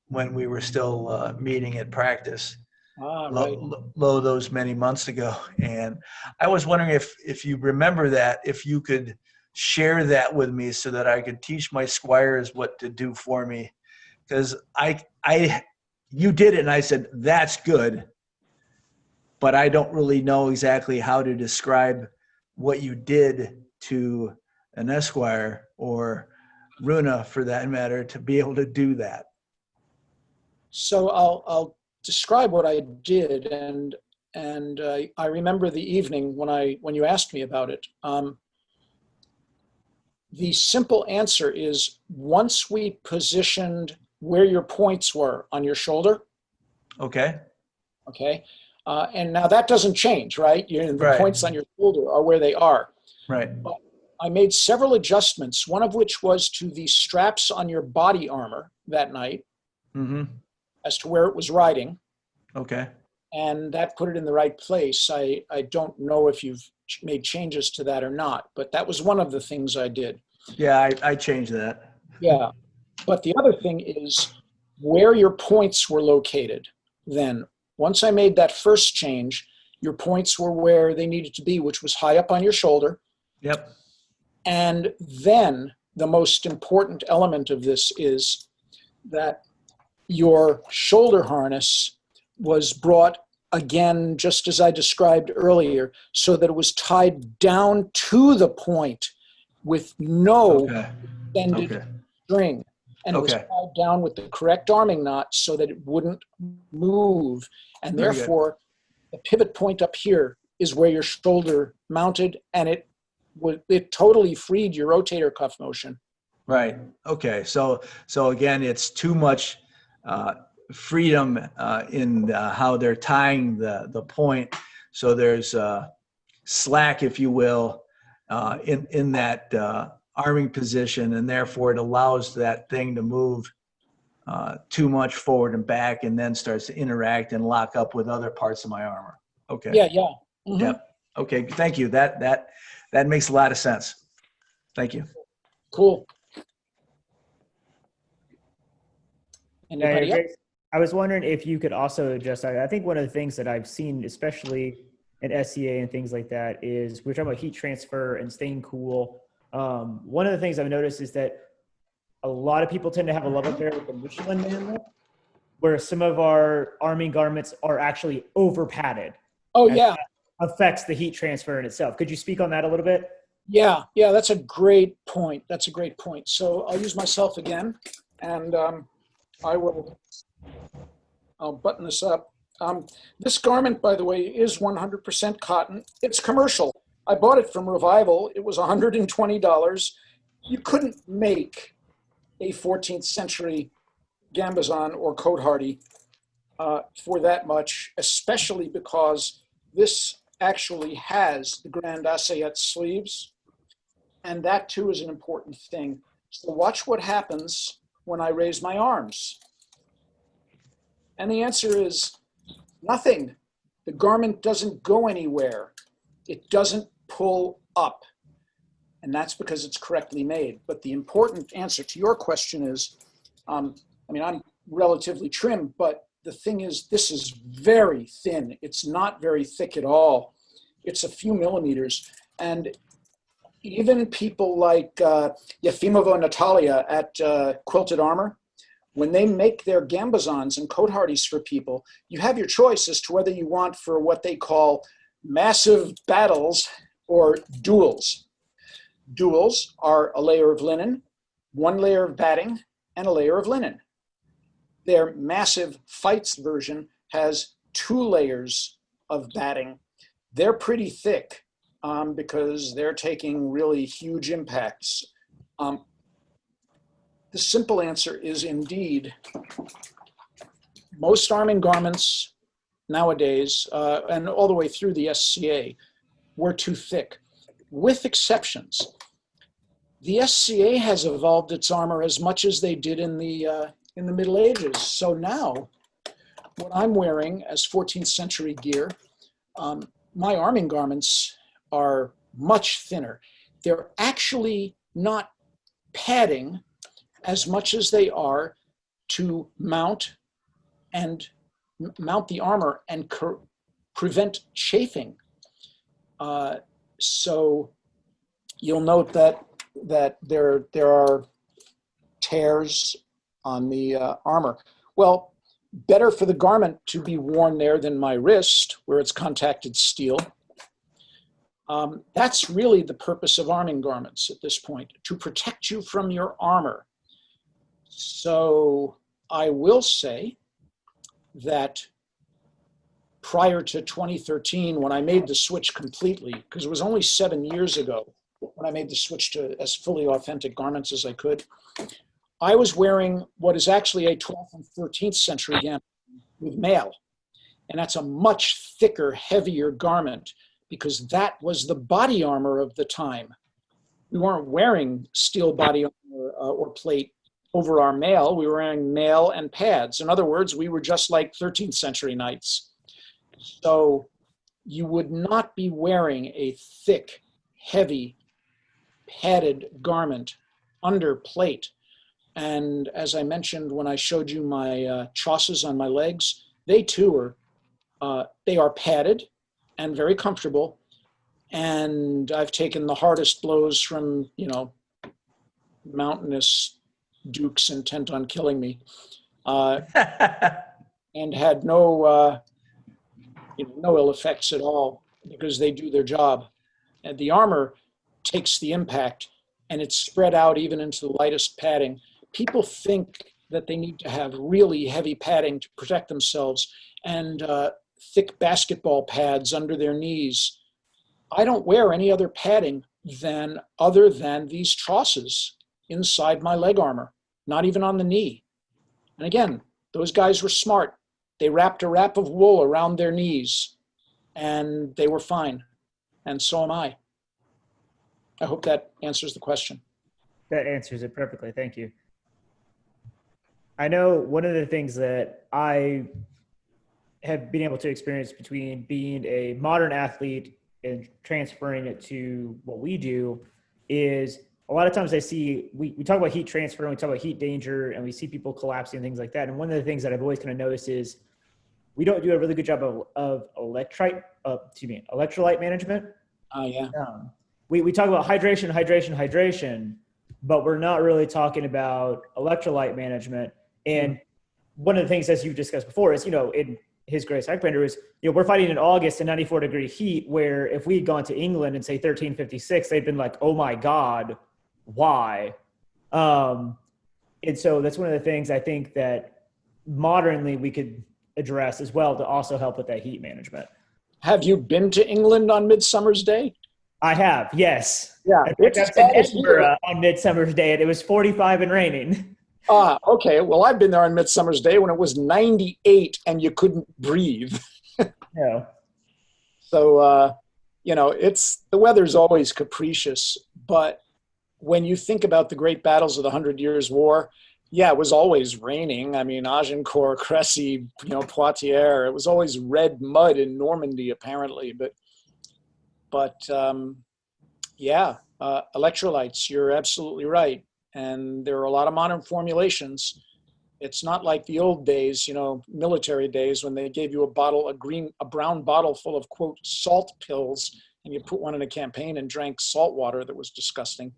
when we were still meeting at practice. Right. Those many months ago. And I was wondering if you remember that, if you could share that with me so that I could teach my squires what to do for me. Because you did it and I said, that's good. But I don't really know exactly how to describe what you did to an Esquire or Runa for that matter to be able to do that. So I'll describe what I did, and I remember the evening when you asked me about it. The simple answer is, once we positioned where your points were on your shoulder. Okay. And now that doesn't change, right? The Right. points on your shoulder are where they are. Right. But I made several adjustments, one of which was to the straps on your body armor that night. Mm-hmm. As to where it was riding. Okay. And that put it in the right place. I don't know if you've made changes to that or not, but that was one of the things I did. Yeah, I changed that. Yeah. But the other thing is where your points were located. Then once I made that first change, your points were where they needed to be, which was high up on your shoulder. Yep. And then the most important element of this is that your shoulder harness was brought again, just as I described earlier, so that it was tied down to the point with no extended string. And it was tied down with the correct arming knot so that it wouldn't move. And therefore, the pivot point up here is where your shoulder mounted, and it totally freed your rotator cuff motion. Right. Okay. So again, it's too much freedom in how they're tying the point. So there's slack, if you will, in that arming position, and therefore it allows that thing to move too much forward and back, and then starts to interact and lock up with other parts of my armor. Okay. Yeah. Mm-hmm. Yep. Okay. Thank you. That makes a lot of sense. Thank you. Cool. Yeah, Anybody else? Grace, I was wondering if you could also adjust. I think one of the things that I've seen, especially in SCA and things like that, is we're talking about heat transfer and staying cool. One of the things I've noticed is that a lot of people tend to have a love affair with the Michelin Man look, where some of our arming garments are actually over padded. Oh, And yeah. that affects the heat transfer in itself. Could you speak on that a little bit? Yeah, that's a great point. That's a great point. So I'll use myself again, and I'll button this up. This garment, by the way, is 100% cotton. It's commercial. I bought it from Revival. It was $120. You couldn't make a 14th century gambazon or cotehardie for that much, especially because this actually has the Grand Assayette sleeves. And that too is an important thing. So watch what happens when I raise my arms. And the answer is nothing. The garment doesn't go anywhere. It doesn't pull up. And that's because it's correctly made. But the important answer to your question is, I'm relatively trim, but the thing is, this is very thin. It's not very thick at all. It's a few millimeters. And even people like Yefimova Natalia at Quilted Armor, when they make their gambazons and cotehardies for people, you have your choice as to whether you want for what they call massive battles or duels. Duels are a layer of linen, one layer of batting, and a layer of linen. Their massive fights version has 2 layers of batting. They're pretty thick because they're taking really huge impacts. The simple answer is indeed, most arming garments nowadays, and all the way through the SCA, were too thick, with exceptions. The SCA has evolved its armor as much as they did in the Middle Ages. So now, what I'm wearing as 14th century gear, my arming garments are much thinner. They're actually not padding as much as they are to mount the armor and prevent chafing. So you'll note that there are tears on the armor. Well, better for the garment to be worn there than my wrist, where it's contacted steel. That's really the purpose of arming garments at this point, to protect you from your armor. So I will say that prior to 2013, when I made the switch completely, because it was only 7 years ago when I made the switch to as fully authentic garments as I could, I was wearing what is actually a 12th and 13th century garment with mail. And that's a much thicker, heavier garment because that was the body armor of the time. We weren't wearing steel body armor or plate over our mail. We were wearing mail and pads. In other words, we were just like 13th century knights. So you would not be wearing a thick, heavy, padded garment under plate. And as I mentioned when I showed you my chausses on my legs, they too are padded and very comfortable. And I've taken the hardest blows from, mountainous dukes intent on killing me, and had no ill effects at all because they do their job. And the armor takes the impact and it's spread out even into the lightest padding. People think that they need to have really heavy padding to protect themselves and thick basketball pads under their knees. I don't wear any other padding other than these chausses inside my leg armor, not even on the knee. And again, those guys were smart. They wrapped a wrap of wool around their knees and they were fine. And so am I. I hope that answers the question. That answers it perfectly. Thank you. I know one of the things that I have been able to experience between being a modern athlete and transferring it to what we do is a lot of times I see, we talk about heat transfer and we talk about heat danger and we see people collapsing and things like that. And one of the things that I've always kind of noticed is we don't do a really good job of electrolyte management. Yeah. We talk about hydration, but we're not really talking about electrolyte management. And one of the things, as you discussed before, is, in His Grace EikBrandr is, we're fighting in August in 94-degree heat, where if we had gone to England and say 1356, they'd been like, oh my God, why? And so that's one of the things I think that modernly we could address as well to also help with that heat management. Have you been to England on Midsummer's Day? I have, yes. Yeah, I it's was as in bad as here. Edinburgh on Midsummer's Day, and it was 45 and raining. Okay. Well, I've been there on Midsummer's Day when it was 98 and you couldn't breathe. Yeah. So, the weather's always capricious, but when you think about the great battles of the 100 Years' War, yeah, it was always raining. I mean, Agincourt, Crécy, Poitiers, it was always red mud in Normandy, apparently. But electrolytes, you're absolutely right. And there are a lot of modern formulations. It's not like the old days, military days, when they gave you a brown bottle full of, quote, salt pills, and you put one in a campaign and drank salt water that was disgusting.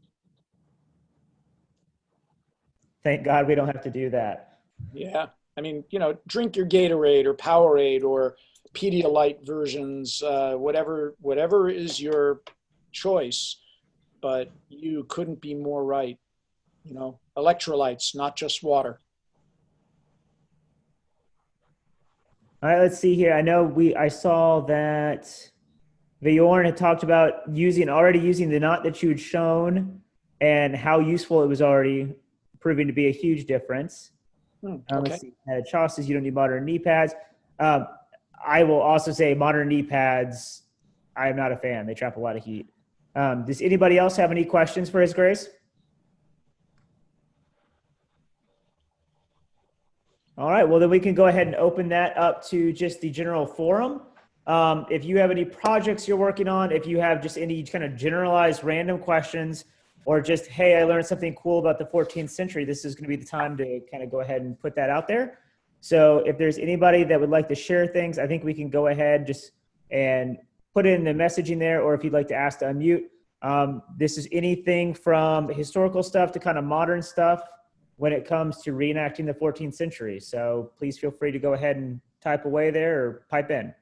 Thank God we don't have to do that. Yeah. I mean, drink your Gatorade or Powerade or Pedialyte versions, whatever is your choice, but you couldn't be more right. Electrolytes, not just water. All right, let's see here. I saw that Bjorn had talked about already using the knot that you had shown and how useful it was already proving to be a huge difference. Okay. Let's see. Chaw says you don't need modern knee pads. I will also say modern knee pads, I am not a fan. They trap a lot of heat. Does anybody else have any questions for His Grace? All right, well, then we can go ahead and open that up to just the general forum. If you have any projects you're working on, if you have just any kind of generalized random questions, or just, hey, I learned something cool about the 14th century, this is going to be the time to kind of go ahead and put that out there. So if there's anybody that would like to share things, I think we can go ahead just and put in the messaging there, or if you'd like to ask to unmute. This is anything from historical stuff to kind of modern stuff when it comes to reenacting the 14th century. So please feel free to go ahead and type away there or pipe in.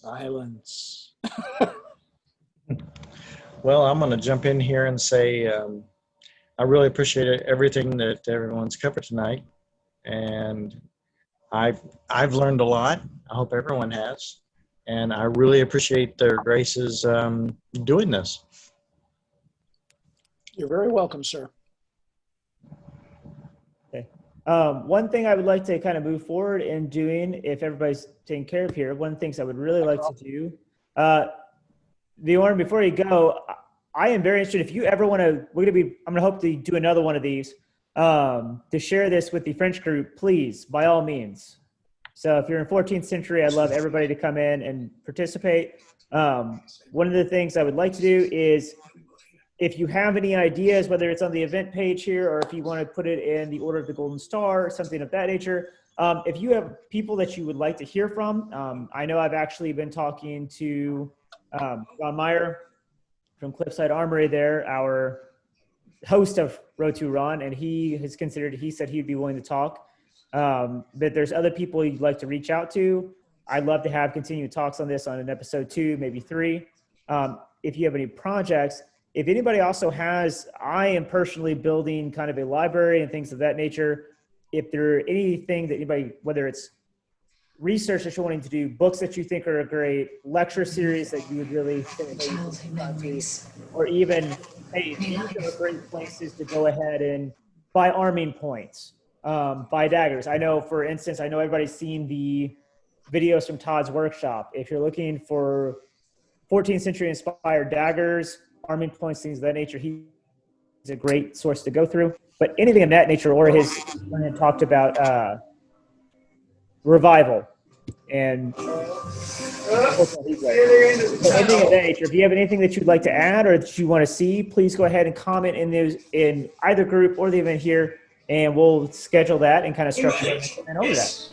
Silence. Well, I'm going to jump in here and say I really appreciate everything that everyone's covered tonight, and I've learned a lot. I hope everyone has, and I really appreciate their Grace's doing this. You're very welcome, sir. Okay. One thing I would like to kind of move forward in doing, if everybody's taken care of here, one of the things I would really like to do, Bjorn, before you go, I am very interested. If you ever want to, I'm going to hope to do another one of these, to share this with the French group, please, by all means. So if you're in 14th century, I'd love everybody to come in and participate. One of the things I would like to do is, if you have any ideas, whether it's on the event page here, or if you want to put it in the Order of the Golden Star or something of that nature, if you have people that you would like to hear from, I know I've actually been talking to Ron Meyer from Cliffside Armory there, our host of Road to Ron, and he said he'd be willing to talk. But there's other people you'd like to reach out to. I'd love to have continued talks on this on an episode 2, maybe 3. If you have any projects, if anybody also has, I am personally building kind of a library and things of that nature. If there are anything that anybody, whether it's research that you're wanting to do, books that you think are a great, lecture series that you would really think or even, hey, these are great places to go ahead and buy arming points. buy daggers. I know, for instance, I know everybody's seen the videos from Todd's workshop. If you're looking for 14th century inspired daggers, arming points, things of that nature, he's a great source to go through. But anything of that nature, or his talked about revival and so anything of that nature. If you have anything that you'd like to add or that you want to see, please go ahead and comment in either group or the event here, and we'll schedule that and kind of structure it and over that.